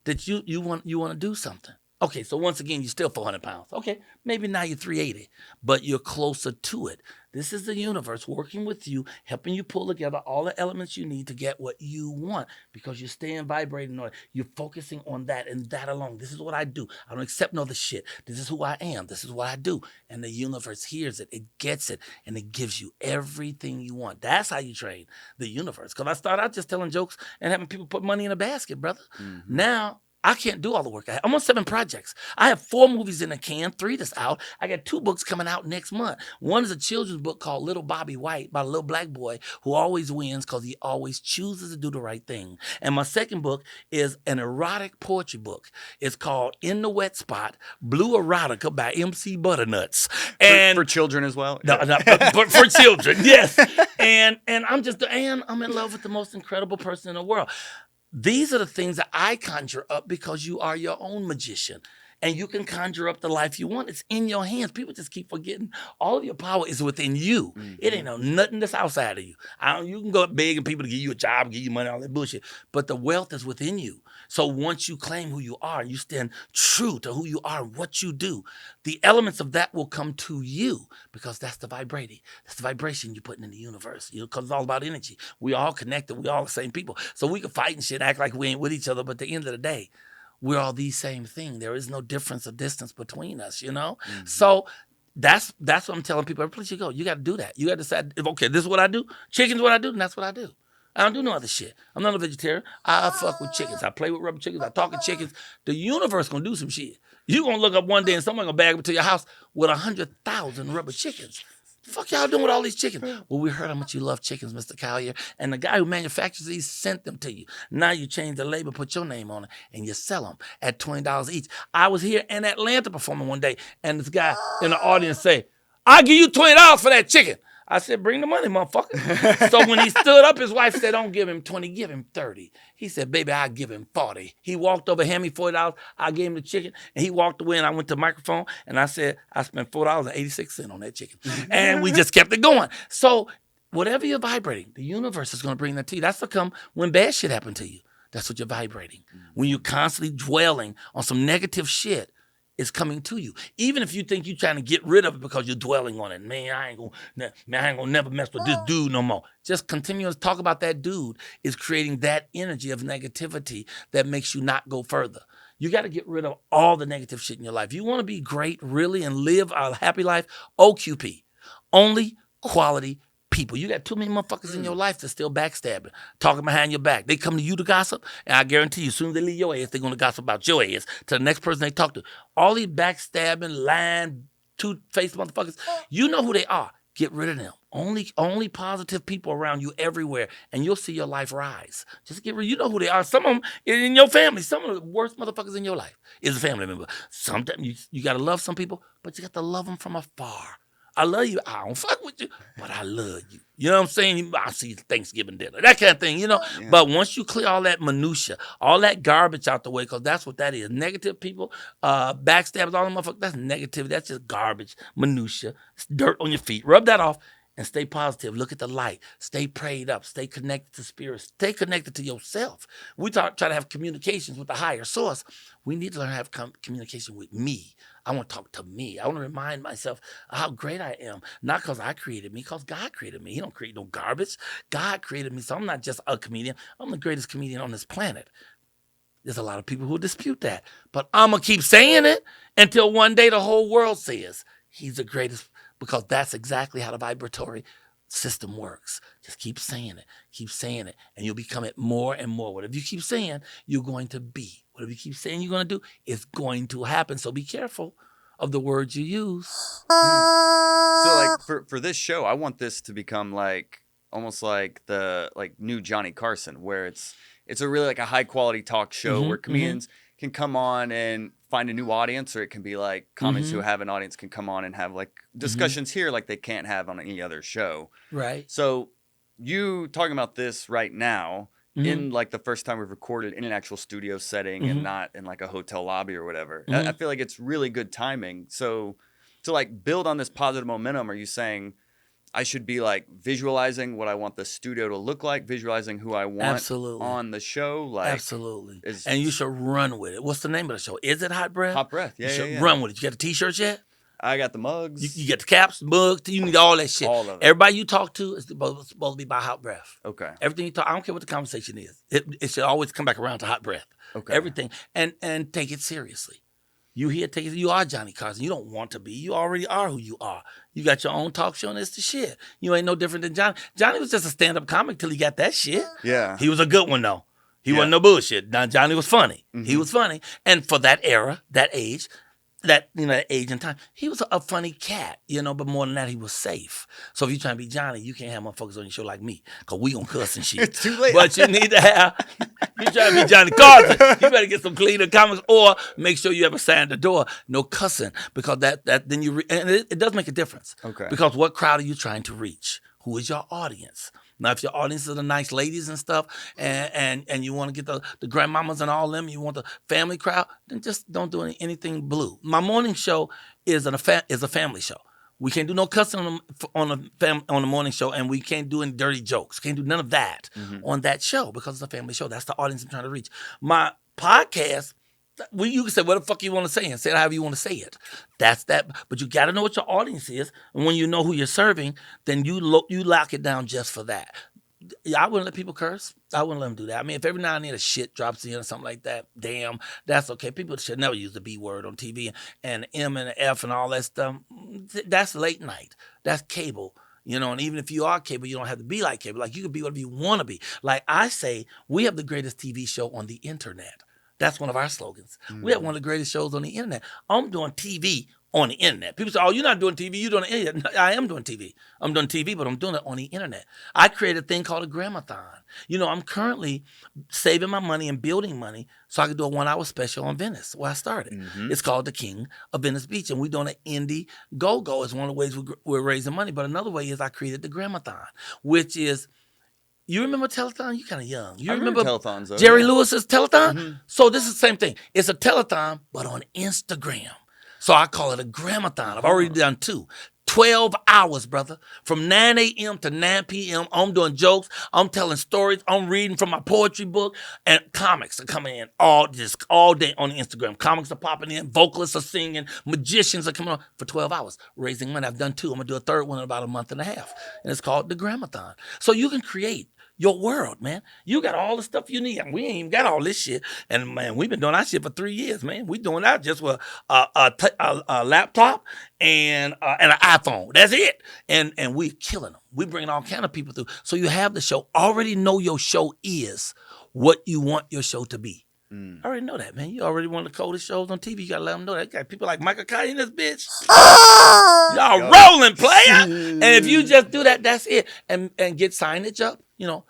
that you want to do something. Okay, so once again, you're still 400 pounds. Okay, maybe now you're 380, but you're closer to it. This is the universe working with you, helping you pull together all the elements you need to get what you want because you're staying vibrating on it. You're focusing on that and that alone. This is what I do. I don't accept no other shit. This is who I am. This is what I do. And the universe hears it. It gets it. And it gives you everything you want. That's how you train the universe. Because I started out just telling jokes and having people put money in a basket, brother. Mm-hmm. Now, I can't do all the work. I'm on 7 projects. I have 4 movies in the can, 3 that's out. I got 2 books coming out next month. One is a children's book called Little Bobby White by a little black boy who always wins because he always chooses to do the right thing. And my second book is an erotic poetry book. It's called In the Wet Spot, Blue Erotica by MC Butternuts. And for children as well? No, but for children, yes. And I'm in love with the most incredible person in the world. These are the things that I conjure up because you are your own magician. And you can conjure up the life you want. It's in your hands. People just keep forgetting all of your power is within you. Mm-hmm. It ain't nothing that's outside of you. You can go begging people to give you a job, give you money, all that bullshit. But the wealth is within you. So once you claim who you are, you stand true to who you are and what you do, the elements of that will come to you because that's the vibrating. That's the vibration you're putting in the universe. Because it's all about energy. We all connected. We all the same people. So we can fight and shit, act like we ain't with each other. But at the end of the day, we're all the same thing. There is no difference or distance between us, Mm-hmm. So that's what I'm telling people. Every place you go, you got to do that. You got to decide, okay, this is what I do. Chicken's what I do, and that's what I do. I don't do no other shit. I'm not a vegetarian. I fuck with chickens. I play with rubber chickens. I talk to chickens. The universe gonna do some shit. You gonna look up one day and someone gonna bag up to your house with 100,000 rubber chickens. The fuck y'all doing with all these chickens? Well, we heard how much you love chickens, Mr. Colyar. And the guy who manufactures these sent them to you. Now you change the label, put your name on it, and you sell them at $20 each. I was here in Atlanta performing one day, and this guy in the audience say, I'll give you $20 for that chicken. I said, bring the money, motherfucker. So when he stood up, his wife said, don't give him 20, give him 30. He said, baby, I'll give him 40. He walked over, handed me $40. I gave him the chicken, and he walked away, and I went to the microphone, and I said, I spent $4.86 on that chicken. And we just kept it going. So whatever you're vibrating, the universe is going to bring that to you. That's to come when bad shit happened to you. That's what you're vibrating. When you're constantly dwelling on some negative shit, is coming to you. Even if you think you're trying to get rid of it because you're dwelling on it. Man, I ain't gonna never mess with this dude no more. Just continue to talk about that dude is creating that energy of negativity that makes you not go further. You got to get rid of all the negative shit in your life. You want to be great, really, and live a happy life? OQP. Only quality people. You got too many motherfuckers in your life that's still backstabbing, talking behind your back. They come to you to gossip, and I guarantee you, as soon as they leave your ass, they're going to gossip about your ass to the next person they talk to. All these backstabbing, lying, two-faced motherfuckers, you know who they are. Get rid of them. Only positive people around you everywhere, and you'll see your life rise. Just get rid. You know who they are. Some of them in your family. Some of the worst motherfuckers in your life is a family member. Sometimes you got to love some people, but you got to love them from afar. I love you. I don't fuck with you, but I love you. You know what I'm saying? I see Thanksgiving dinner, that kind of thing, Yeah. But once you clear all that minutia, all that garbage out the way, because that's what that is. Negative people, backstabbers, all them motherfuckers, that's negativity. That's just garbage, minutia. It's dirt on your feet. Rub that off and stay positive. Look at the light. Stay prayed up. Stay connected to spirit. Stay connected to yourself. We try to have communications with the higher source. We need to learn how to have communication with me. I want to talk to me. I want to remind myself how great I am. Not because I created me, because God created me. He don't create no garbage. God created me, so I'm not just a comedian. I'm the greatest comedian on this planet. There's a lot of people who dispute that. But I'm going to keep saying it until one day the whole world says he's the greatest, because that's exactly how the vibratory system works. Just keep saying it, and you'll become it more and more. Whatever you keep saying, you're going to be. Whatever you keep saying you're going to do, it's going to happen. So be careful of the words you use. So like for this show, I want this to become like almost like the new Johnny Carson, where it's a really like a high quality talk show where comedians can come on and find a new audience, or it can be like comics who have an audience can come on and have like discussions here like they can't have on any other show. Right. So you talking about this right now in like the first time we've recorded in an actual studio setting and not in like a hotel lobby or whatever. I feel like it's really good timing. So to like build on this positive momentum, are you saying I should be like visualizing what I want the studio to look like, visualizing who I want on the show. Like, absolutely. And you should run with it. What's the name of the show? Is it Hot Breath? Hot Breath. Yeah, you should run with it. You got the T-shirts yet? I got the mugs. You get the caps, mugs. You need all that shit. All of it. Everybody you talk to is supposed to be by Hot Breath. Okay. Everything you talk, I don't care what the conversation is. It should always come back around to Hot Breath. Okay. Everything. And take it seriously. You here, take it. You are Johnny Carson. You don't want to be. You already are who you are. You got your own talk show and it's the shit. You ain't no different than Johnny. Johnny was just a stand-up comic till he got that shit. Yeah. He was a good one though. He wasn't no bullshit. Now Johnny was funny. Mm-hmm. He was funny. And for that era, that age, that age and time, he was a funny cat, but more than that, he was safe. So if you're trying to be Johnny, you can't have motherfuckers on your show like me, because we gonna cuss and shit. It's too late. But you need to have, you trying to be Johnny Carson, you better get some cleaner comics, or make sure you have a sign at the door, no cussing, because that then and it does make a difference. Okay. Because what crowd are you trying to reach? Who is your audience? Now, if your audience are the nice ladies and stuff, and you want to get the grandmamas and all them, you want the family crowd, then just don't do anything blue. My morning show is a family show. We can't do no cussing on the morning show, and we can't do any dirty jokes. Can't do none of that on that show because it's a family show. That's the audience I'm trying to reach. My podcast, you can say what the fuck you want to say and say it however you want to say it. That's that. But you got to know what your audience is, and when you know who you're serving, then you lock it down just for that. I wouldn't let people curse. I wouldn't let them do that. I mean, if every now and then a shit drops in or something like that, damn, that's okay. People should never use the B word on TV and the M and the F and all that stuff. That's late night. That's cable. And even if you are cable, you don't have to be like cable. Like, you can be whatever you want to be. Like I say, we have the greatest TV show on the internet. That's one of our slogans. We have one of the greatest shows on the internet. I'm doing TV on the internet. People say, oh, you're not doing TV, you're doing the internet. No, I am doing TV. I'm doing TV, but I'm doing it on the internet. I created a thing called a Gramathon. I'm currently saving my money and building money so I can do a 1-hour special on Venice, where I started. Mm-hmm. It's called The King of Venice Beach, and we're doing an indie go-go. It's one of the ways we're raising money, but another way is I created the Gramathon, which is, you remember Telethon? You're kind of young. You remember telethons, though, Jerry Lewis's Telethon? Mm-hmm. So this is the same thing. It's a telethon, but on Instagram. So I call it a Gramathon. I've already done 2. 12 hours, brother. From 9 a.m. to 9 p.m. I'm doing jokes. I'm telling stories. I'm reading from my poetry book. And comics are coming in all day on Instagram. Comics are popping in. Vocalists are singing. Magicians are coming on for 12 hours. Raising money. I've done 2. I'm going to do a third one in about a month and a half. And it's called the Gramathon. So you can create your world, man. You got all the stuff you need. We ain't even got all this shit. And, man, we've been doing our shit for 3 years, man. We doing that just with a laptop and an iPhone. That's it. And we killing them. We bringing all kind of people through. So you have the show. Already know your show is what you want your show to be. I already know that, man. You already one of the coldest shows on TV. You got to let them know that. You got people like Michael Kai in this bitch. Y'all rolling, player. And if you just do that, that's it. And get signage up.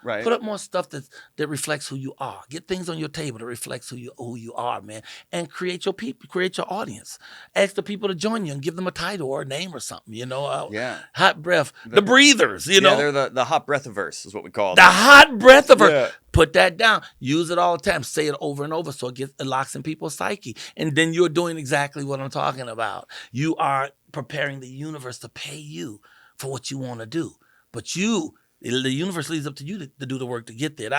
Right. Put up more stuff that reflects who you are. Get things on your table that reflects who you are, man. And create your people, create your audience. Ask the people to join you and give them a title or a name or something, Yeah. Hot Breath, the Breathers, Yeah, they're the Hot Breathiverse is what we call them. them. The Hot Breathiverse. Yeah. Put that down. Use it all the time. Say it over and over so it locks in people's psyche. And then you're doing exactly what I'm talking about. You are preparing the universe to pay you for what you want to do. But the universe leaves up to you to do the work to get there.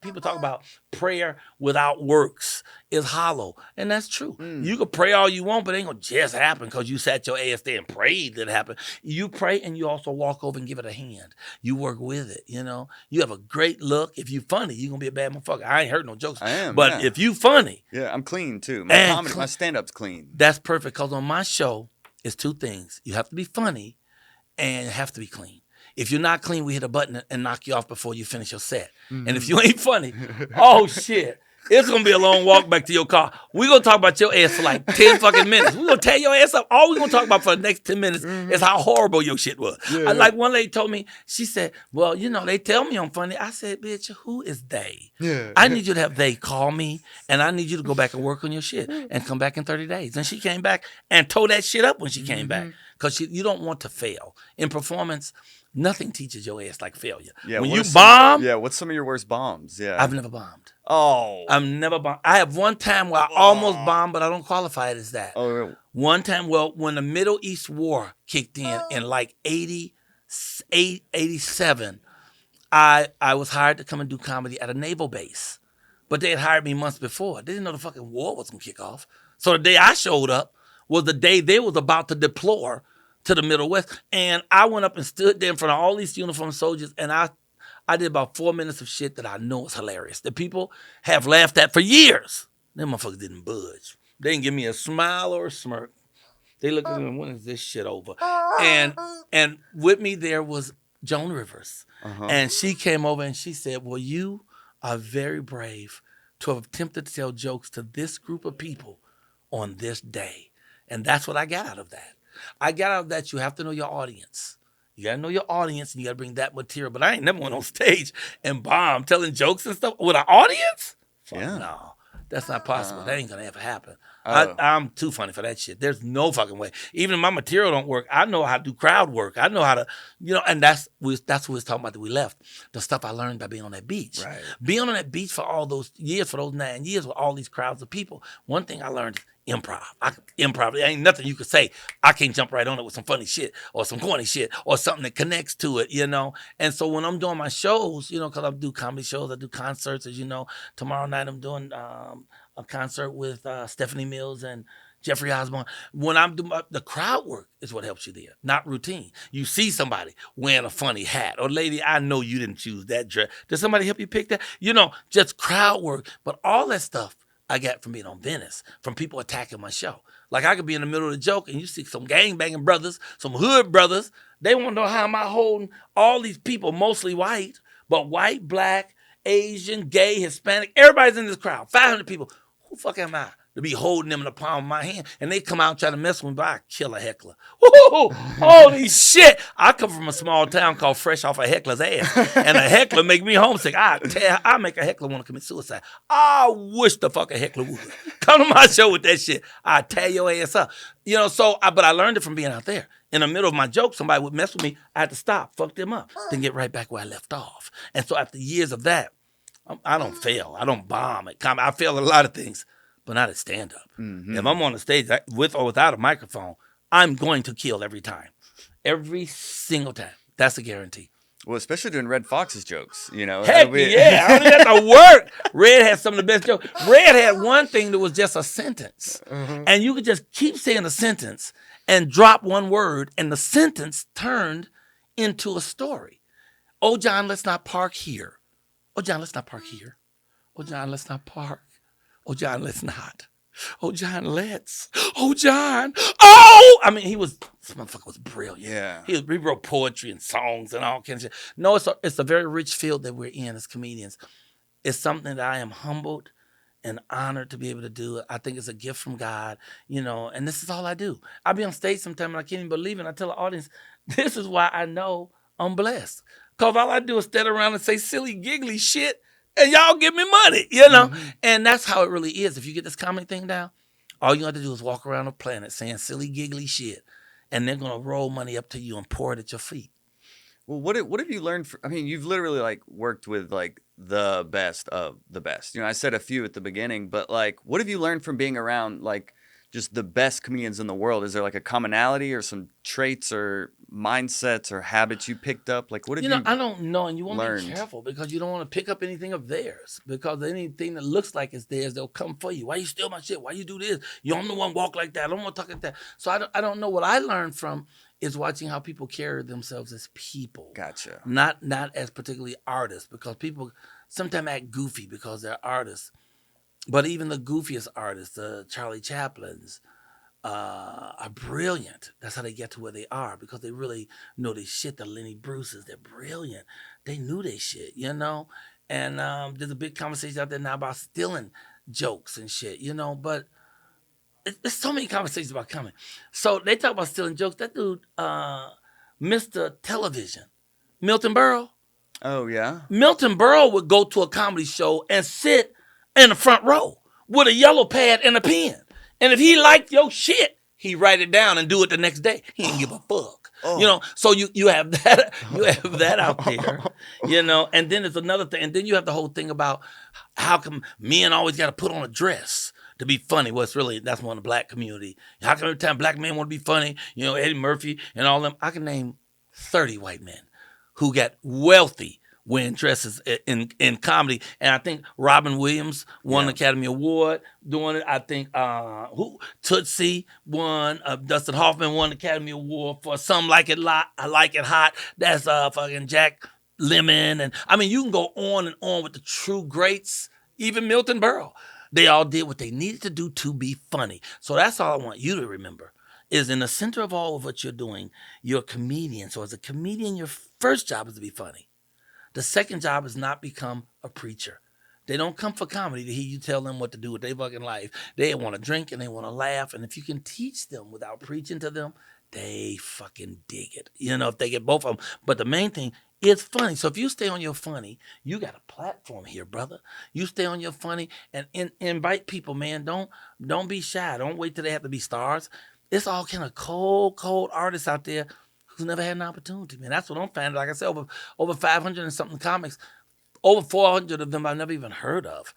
People talk about prayer without works is hollow. And that's true. You can pray all you want, but it ain't going to just happen because you sat your ass there and prayed that it happened. You pray and you also walk over and give it a hand. You work with it, You have a great look. If you funny, you're going to be a bad motherfucker. I ain't heard no jokes. I am, But if you funny. Yeah, I'm clean too. My stand-up's clean. That's perfect because on my show, it's 2 things. You have to be funny and you have to be clean. If you're not clean, we hit a button and knock you off before you finish your set. Mm-hmm. And if you ain't funny, oh shit, it's gonna be a long walk back to your car. We're gonna talk about your ass for like 10 fucking minutes. We're gonna tear your ass up. All we're gonna talk about for the next 10 minutes is how horrible your shit was. Yeah. Like one lady told me, she said, well, they tell me I'm funny. I said, bitch, who is they? Yeah. I need you to have they call me and I need you to go back and work on your shit and come back in 30 days. And she came back and tore that shit up when she came back. Because you don't want to fail. In performance, nothing teaches your ass like failure. Yeah, when you bomb. Yeah, what's some of your worst bombs? Yeah. I've never bombed. Oh. I've never bombed. I have one time where I almost bombed, but I don't qualify it as that. Oh, really? One time, when the Middle East War kicked in like 80, 87, I was hired to come and do comedy at a naval base. But they had hired me months before. They didn't know the fucking war was going to kick off. So the day I showed up was the day they was about to deploy to the Middle West. And I went up and stood there in front of all these uniformed soldiers, and I did about 4 minutes of shit that I know is hilarious, that people have laughed at for years. Them motherfuckers didn't budge. They didn't give me a smile or a smirk. They looked at me and when is this shit over? And with me there was Joan Rivers. And she came over and she said, well, you are very brave to have attempted to tell jokes to this group of people on this day. And that's what I got out of that. I got out of that you have to know your audience. You got to know your audience and you got to bring that material. But I ain't never went on stage and bomb telling jokes and stuff with an audience. Fuck no. That's not possible. That ain't going to ever happen. I'm too funny for that shit. There's no fucking way. Even if my material don't work, I know how to do crowd work. I know how to, and that's what we was talking about that we left. The stuff I learned by being on that beach. Right. Being on that beach for all those years, for those 9 years with all these crowds of people, one thing I learned is improv. Improv, there ain't nothing you could say. I can't jump right on it with some funny shit or some corny shit or something that connects to it, And so when I'm doing my shows, because I do comedy shows, I do concerts, as you know. Tomorrow night I'm doing a concert with Stephanie Mills and Jeffrey Osborne. When I'm doing the crowd work is what helps you there, not routine. You see somebody wearing a funny hat or lady, I know you didn't choose that dress. Did somebody help you pick that? Just crowd work. But all that stuff I got from being on Venice, from people attacking my show. Like I could be in the middle of the joke and you see some gangbanging brothers, some hood brothers. They want to know how am I holding all these people, mostly white, but white, black, Asian, gay, Hispanic. Everybody's in this crowd, 500 people. Who the fuck am I to be holding them in the palm of my hand? And they come out and try to mess with me, but I kill a heckler. Woo! Holy shit! I come from a small town called Fresh Off a Heckler's Ass. And a heckler make me homesick. I make a heckler want to commit suicide. I wish the fuck a heckler would. Come to my show with that shit. I tear your ass up. But I learned it from being out there. In the middle of my joke, somebody would mess with me. I had to stop, fuck them up, then get right back where I left off. And so after years of that, I don't fail. I don't bomb at comedy. I fail at a lot of things, but not at stand-up. If I'm on the stage with or without a microphone, I'm going to kill every time. Every single time. That's a guarantee. Well, especially doing Red Fox's jokes, Heck yeah. I don't even have to work. Red had some of the best jokes. Red had one thing that was just a sentence. And you could just keep saying a sentence and drop one word, and the sentence turned into a story. Oh, John, let's not park here. Oh, John, let's not park here. Oh, John, let's not park. Oh, John, let's not. Oh, John, let's. Oh, John. Oh! I mean, this motherfucker was brilliant. Yeah. He wrote poetry and songs and all kinds of shit. No, it's a very rich field that we're in as comedians. It's something that I am humbled and honored to be able to do. I think it's a gift from God, and this is all I do. I be on stage sometimes and I can't even believe it. And I tell the audience, this is why I know I'm blessed. Because all I do is stand around and say silly, giggly shit, and y'all give me money, And that's how it really is. If you get this comedy thing down, all you have to do is walk around the planet saying silly, giggly shit, and they're going to roll money up to you and pour it at your feet. Well, what have you learned? You've literally worked with the best of the best. I said a few at the beginning, but what have you learned from being around just the best comedians in the world? Is there a commonality or some traits or mindsets or habits you picked up? What have you I don't know, and you want learned? to be careful because you don't want to pick up anything of theirs, because anything that looks like it's theirs, they'll come for you. Why you steal my shit? Why you do this? You don't know one walk like that. I don't want to talk like that. So I don't know. What I learned from is watching how people carry themselves as people. Gotcha. Not as particularly artists, because people sometimes act goofy because they're artists. But even the goofiest artists, the Charlie Chaplins, are brilliant. That's how they get to where they are, because they really know their shit. The Lenny Bruces, they're brilliant. They knew their shit, And there's a big conversation out there now about stealing jokes and shit, But there's so many conversations about comedy. So they talk about stealing jokes. That dude, Mr. Television, Milton Berle. Oh, yeah? Milton Berle would go to a comedy show and sit in the front row with a yellow pad and a pen. And if he liked your shit, he'd write it down and do it the next day. He didn't give a fuck. So you have that, out there, and then there's another thing. And then you have the whole thing about how come men always got to put on a dress to be funny. Well, that's one of the black community. How come every time black men want to be funny, Eddie Murphy and all them, I can name 30 white men who got wealthy wearing dresses in comedy. And I think Robin Williams won an Academy Award doing it. I think Tootsie won, Dustin Hoffman won the Academy Award for Some Like It I Like It Hot. That's fucking Jack Lemmon. And I mean, you can go on and on with the true greats, even Milton Berle. They all did what they needed to do to be funny. So that's all I want you to remember. Is in the center of all of what you're doing, you're a comedian. So as a comedian, your first job is to be funny. The second job is not become a preacher. They don't come for comedy to hear you tell them what to do with their fucking life. They want to drink and they want to laugh. And if you can teach them without preaching to them, they fucking dig it. If they get both of them. But the main thing is funny. So if you stay on your funny, you got a platform here, brother. You stay on your funny and invite people, man. Don't be shy. Don't wait till they have to be stars. It's all kind of cold artists out there who's never had an opportunity, man. That's what I'm finding. Like I said, over 500 and something comics, over 400 of them I've never even heard of.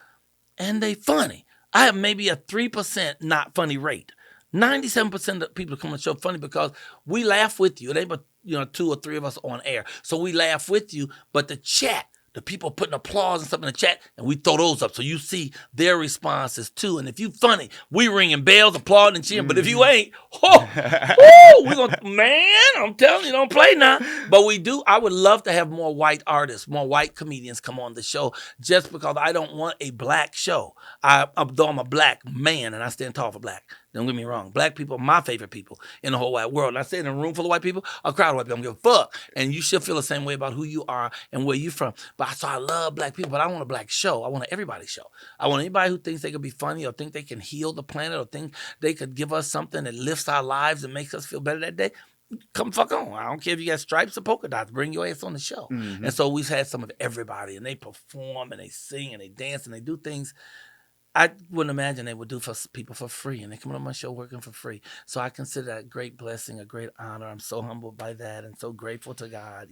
And they funny. I have maybe a 3% not funny rate. 97% of people come on the show funny because we laugh with you. It ain't but 2 or 3 of us on air. So we laugh with you, but the chat, the people putting applause and stuff in the chat, and we throw those up so you see their responses too. And if you funny, we ringing bells, applauding and cheering. But if you ain't, we gonna, man, I'm telling you, don't play now. But we do. I would love to have more white artists, more white comedians come on the show, just because I don't want a black show. Though I'm a black man and I stand tall for black. Don't get me wrong. Black people are my favorite people in the whole wide world. And I say in a room full of white people, a crowd of white people, I don't give a fuck. And you should feel the same way about who you are and where you're from. So I love black people, but I want a black show. I want an everybody show. I want anybody who thinks they could be funny or think they can heal the planet or think they could give us something that lifts our lives and makes us feel better that day. Come fuck on. I don't care if you got stripes or polka dots. Bring your ass on the show. Mm-hmm. And so we've had some of everybody, and they perform and they sing and they dance and they do things I wouldn't imagine they would do for people for free, and they come on my show working for free. So I consider that a great blessing, a great honor. I'm so humbled by that and so grateful to God,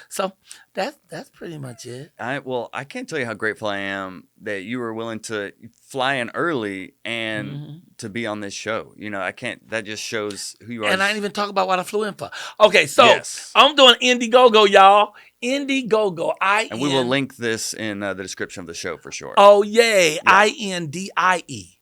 So that's pretty much it. I can't tell you how grateful I am that you were willing to fly in early and to be on this show. I can't, that just shows who you are. And I didn't even talk about what I flew in for. Okay, so I'm doing Indiegogo, y'all. Indiegogo, and we will link this in the description of the show for sure. Oh, yay. INDIEGOGO.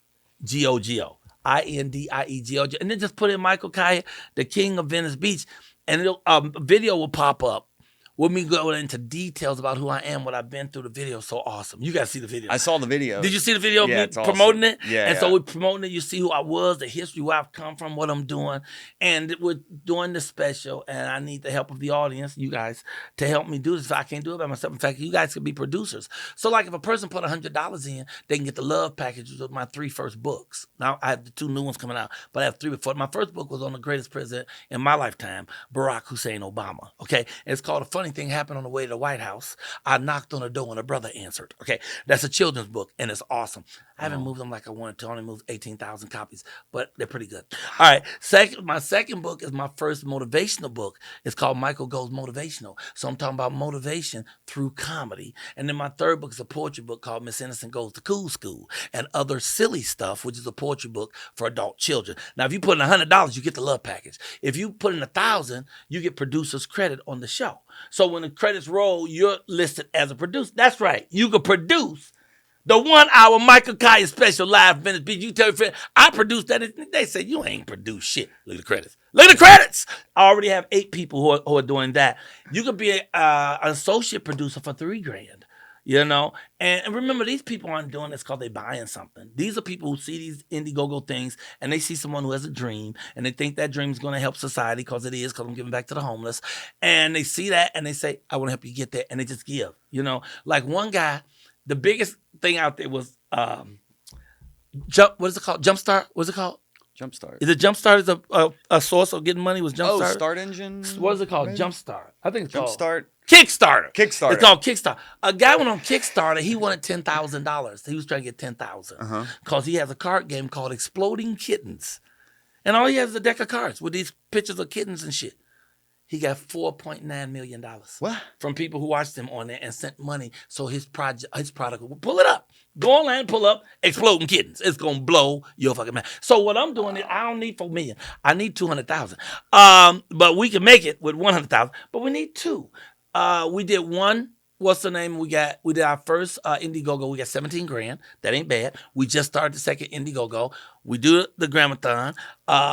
INDIEGOGO. And then just put in Michael Colyar, the King of Venice Beach, and a video will pop up with me going into details about who I am, what I've been through. The video is so awesome. You got to see the video. I saw the video. Did you see the video of me promoting it? Yeah. And so we're promoting it. You see who I was, the history, where I've come from, what I'm doing. And we're doing this special, and I need the help of the audience, you guys, to help me do this. If I can't do it by myself, in fact, you guys can be producers. So like if a person put $100 in, they can get the love package with my 3 first books. Now I have the 2 new ones coming out, but I have 3 before. My first book was on the greatest president in my lifetime, Barack Hussein Obama. Okay. And it's called A Funny Thing Happened on the Way to the White House. I knocked on the door and a brother answered. Okay, that's a children's book and it's awesome. I haven't moved them like I wanted to. I only moved 18,000 copies, but they're pretty good. All right, my second book is my first motivational book. It's called Michael Goes Motivational. So I'm talking about motivation through comedy. And then my third book is a poetry book called Miss Innocent Goes to Cool School and Other Silly Stuff, which is a poetry book for adult children. Now, if you put in $100, you get the love package. If you put in $1,000, you get producer's credit on the show. So when the credits roll, you're listed as a producer. That's right. You can produce the 1 hour Michael Colyar special live Venice Beach. You tell your friend, I produced that. They say, you ain't produced shit. Look at the credits. Look at the credits. I already have 8 people who are doing that. You could be an associate producer for $3,000. And remember, these people aren't doing this because they're buying something. These are people who see these Indiegogo things and they see someone who has a dream and they think that dream is going to help society because it is, because I'm giving back to the homeless. And they see that and they say, I want to help you get there. And they just give, Like one guy, the biggest thing out there was, what is it called? Jumpstart? What's it called? Jumpstart. Is it Jumpstart is a source of getting money? Was Jumpstart? Oh, Start Engine? What is it called? Maybe? Jumpstart. I think it's Jumpstart. Called Kickstarter. It's called Kickstarter. A guy went on Kickstarter. He wanted $10,000. He was trying to get $10,000 because he has a card game called Exploding Kittens, and all he has is a deck of cards with these pictures of kittens and shit. He got $4.9 million what? From people who watched him on there and sent money so his product would pull it up. Go online and pull up Exploding Kittens. It's gonna blow your fucking mind. So what I'm doing is I don't need $4 million. I need 200,000. But we can make it with 100,000. But we need two. We did one. What's the name? We did our first Indiegogo. We got 17 grand. That ain't bad. We just started the second Indiegogo. We do the Gramathon.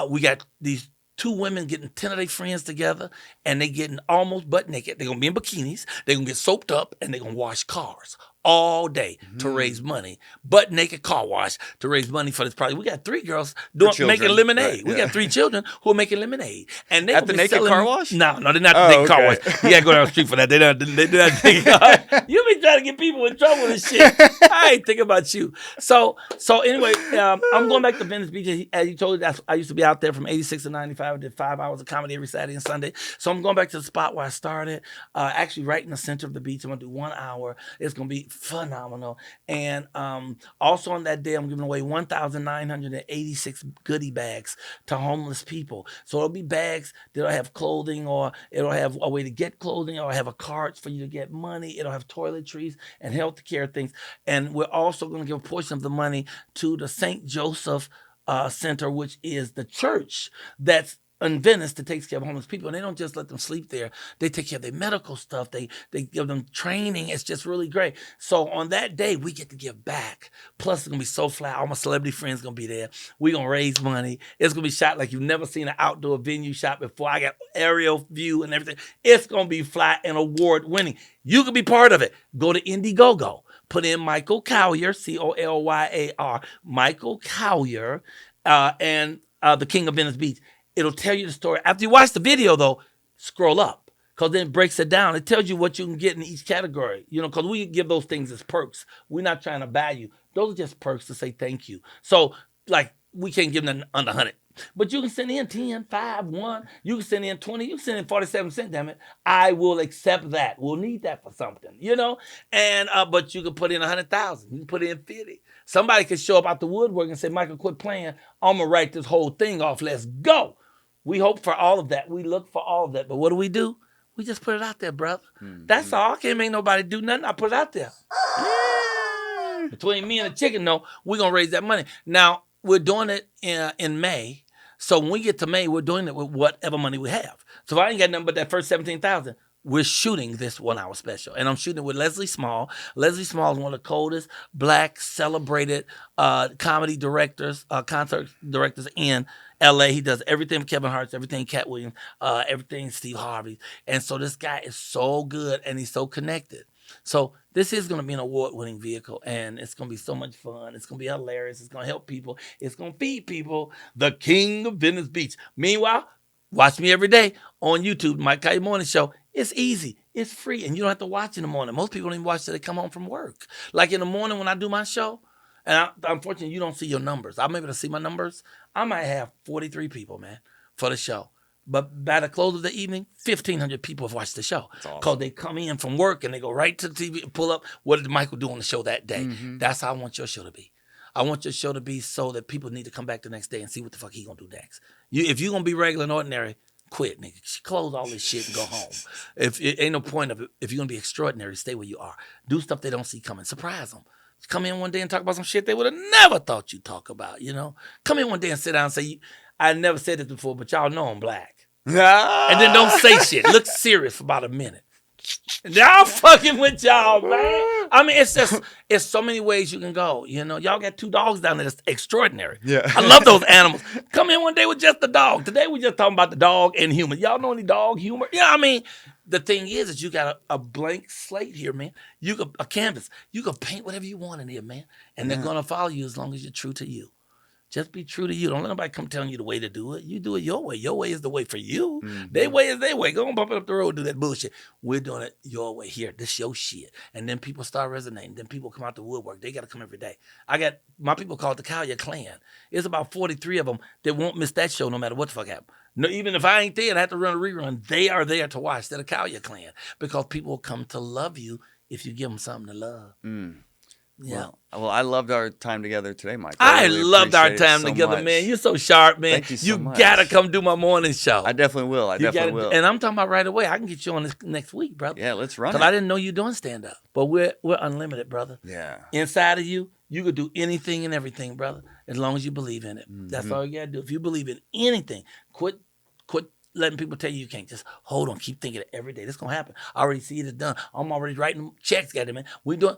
We got these 2 women getting 10 of their friends together, and they getting almost butt naked. They're gonna be in bikinis. They're gonna get soaped up, and they're gonna wash cars all day to raise money. Butt naked car wash to raise money for this project. We got 3 girls making lemonade. Right, We got 3 children who are making lemonade. And they at the naked car wash? No, they're not the naked car wash. You gotta go down the street for that. They're not naked car. You be trying to get people in trouble and shit. I ain't thinking about you. So anyway, I'm going back to Venice Beach. As you told you, I used to be out there from 86 to 95. I did 5 hours of comedy every Saturday and Sunday. So I'm going back to the spot where I started, actually right in the center of the beach. I'm gonna do 1 hour. It's gonna be phenomenal. And also on that day, I'm giving away 1,986 goodie bags to homeless people. So it'll be bags that'll have clothing, or it'll have a way to get clothing, or have a cart for you to get money. It'll have toiletries and health care things. And we're also going to give a portion of the money to the St. Joseph Center, which is the church that's in Venice that takes care of homeless people. And they don't just let them sleep there. They take care of their medical stuff. They give them training. It's just really great. So on that day, we get to give back. Plus, it's going to be so fly. All my celebrity friends going to be there. We're going to raise money. It's going to be shot like you've never seen an outdoor venue shot before. I got aerial view and everything. It's going to be fly and award winning. You can be part of it. Go to Indiegogo. Put in Michael Colyar, Colyar, Michael Colyar, and the King of Venice Beach. It'll tell you the story. After you watch the video, though, scroll up, because then it breaks it down. It tells you what you can get in each category, because we give those things as perks. We're not trying to buy you. Those are just perks to say thank you. So, like, we can't give them under 100. But you can send in 10, 5, 1. You can send in 20. You can send in 47 cents, damn it. I will accept that. We'll need that for something, And but you can put in 100,000. You can put in 50. Somebody could show up out the woodwork and say, Michael, quit playing. I'm going to write this whole thing off. Let's go. We hope for all of that. We look for all of that. But what do? We just put it out there, brother. Mm-hmm. That's all. I can't make nobody do nothing. I put it out there. Yeah. Between me and the chicken, we're going to raise that money. Now, we're doing it in May. So when we get to May, we're doing it with whatever money we have. So if I ain't got nothing but that first 17,000, we're shooting this 1 hour special. And I'm shooting it with Leslie Small. Leslie Small is one of the coldest Black celebrated comedy directors, concert directors in LA. He does everything with Kevin Hart, everything Cat Williams, everything Steve Harvey. And so this guy is so good and he's so connected. So this is going to be an award-winning vehicle, and it's going to be so much fun. It's going to be hilarious. It's going to help people. It's going to feed people. The King of Venice Beach. Meanwhile, watch me every day on YouTube, Mike Colyar Morning Show. It's easy. It's free, and you don't have to watch in the morning. Most people don't even watch till they come home from work. Like in the morning when I do my show, and unfortunately, you don't see your numbers. I'm able to see my numbers. I might have 43 people, man, for the show. But by the close of the evening, 1,500 people have watched the show. Because awesome. They come in from work and they go right to the TV and pull up, what did Michael do on the show that day? Mm-hmm. That's how I want your show to be. I want your show to be so that people need to come back the next day and see what the fuck he gonna do next. If you're gonna be regular and ordinary, quit, nigga. Close all this shit and go home. If it ain't no point of it. If you're gonna be extraordinary, stay where you are. Do stuff they don't see coming. Surprise them. Come in one day and talk about some shit they would have never thought you'd talk about, Come in one day and sit down and say, I never said this before, but y'all know I'm Black. And then don't say shit. Look serious for about a minute. Y'all fucking with y'all, man. I mean, it's so many ways you can go. Y'all got 2 dogs down there that's extraordinary. Yeah. I love those animals. Come in one day with just the dog. Today we just talking about the dog and human. Y'all know any dog humor? Yeah, I mean, the thing is you got a blank slate here, man. A canvas. You can paint whatever you want in here, man. And they're gonna follow you as long as you're true to you. Just be true to you. Don't let nobody come telling you the way to do it. You do it your way. Your way is the way for you. Mm-hmm. Their way is their way. Go and bump it up the road, do that bullshit. We're doing it your way here. This your shit. And then people start resonating. Then people come out the woodwork. They got to come every day. I got my people called the Colyar Clan. It's about 43 of them that won't miss that show no matter what the fuck happens. No, even if I ain't there and I have to run a rerun, they are there to watch. They're the Colyar Clan. Because people will come to love you if you give them something to love. Mm. Yeah. Well, I loved our time together today, Mike. I really loved our appreciate it time so together, much. man. You're so sharp, man. Thank you so much. Gotta come do my morning show. I definitely will. I definitely will. And I'm talking about right away. I can get you on this next week, brother. Yeah, let's run Because it. I didn't know you doing stand up, but we're unlimited, brother. Yeah. Inside of you, you could do anything and everything, brother, as long as you believe in it. That's all you gotta do. If you believe in anything, quit letting people tell you can't. Just hold on, keep thinking it every day. This gonna happen. I already see it done. I'm already writing checks, got it, man. We doing.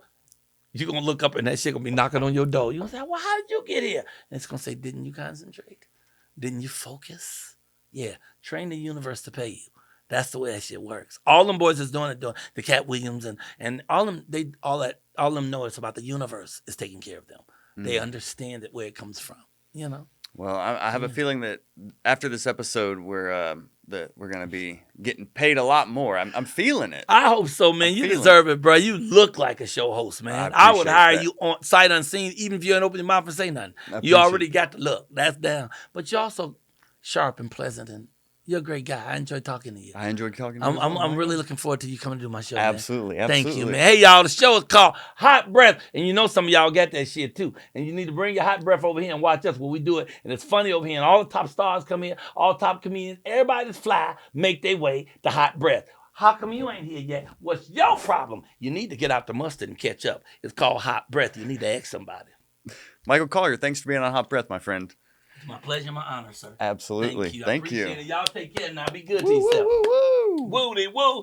You're gonna look up and that shit gonna be knocking on your door. You're gonna say, well, how did you get here? And it's gonna say, didn't you concentrate? Didn't you focus? Yeah. Train the universe to pay you. That's the way that shit works. All them boys is doing it, the Cat Williams and all them know it's about the universe is taking care of them. They understand it where it comes from, you know. Well, I have a feeling that after this episode, we're gonna be getting paid a lot more. I'm feeling it. I hope so, man. You deserve it, bro. You look like a show host, man. I would hire you on sight unseen, even if you don't open your mouth and say nothing. You already got the look. That's down. But you're also sharp and pleasant, and you're a great guy. I enjoy talking to you. I enjoyed talking to you. I'm really looking forward to you coming to do my show. Absolutely, man. absolutely. Thank you, man. Hey, y'all, the show is called Hot Breath, and you know some of y'all got that shit too. And you need to bring your hot breath over here and watch us when we do it. And it's funny over here, and all the top stars come here, all top comedians, everybody that's fly make their way to Hot Breath. How come you ain't here yet? What's your problem? You need to get out the mustard and catch up. It's called Hot Breath. You need to ask somebody. Michael Colyar, thanks for being on Hot Breath, my friend. It's my pleasure, my honor, sir. Absolutely. Thank you. Thank I you. appreciate it. Y'all take care now. Be good to yourself. Woo, woo, woo. Woody, woo.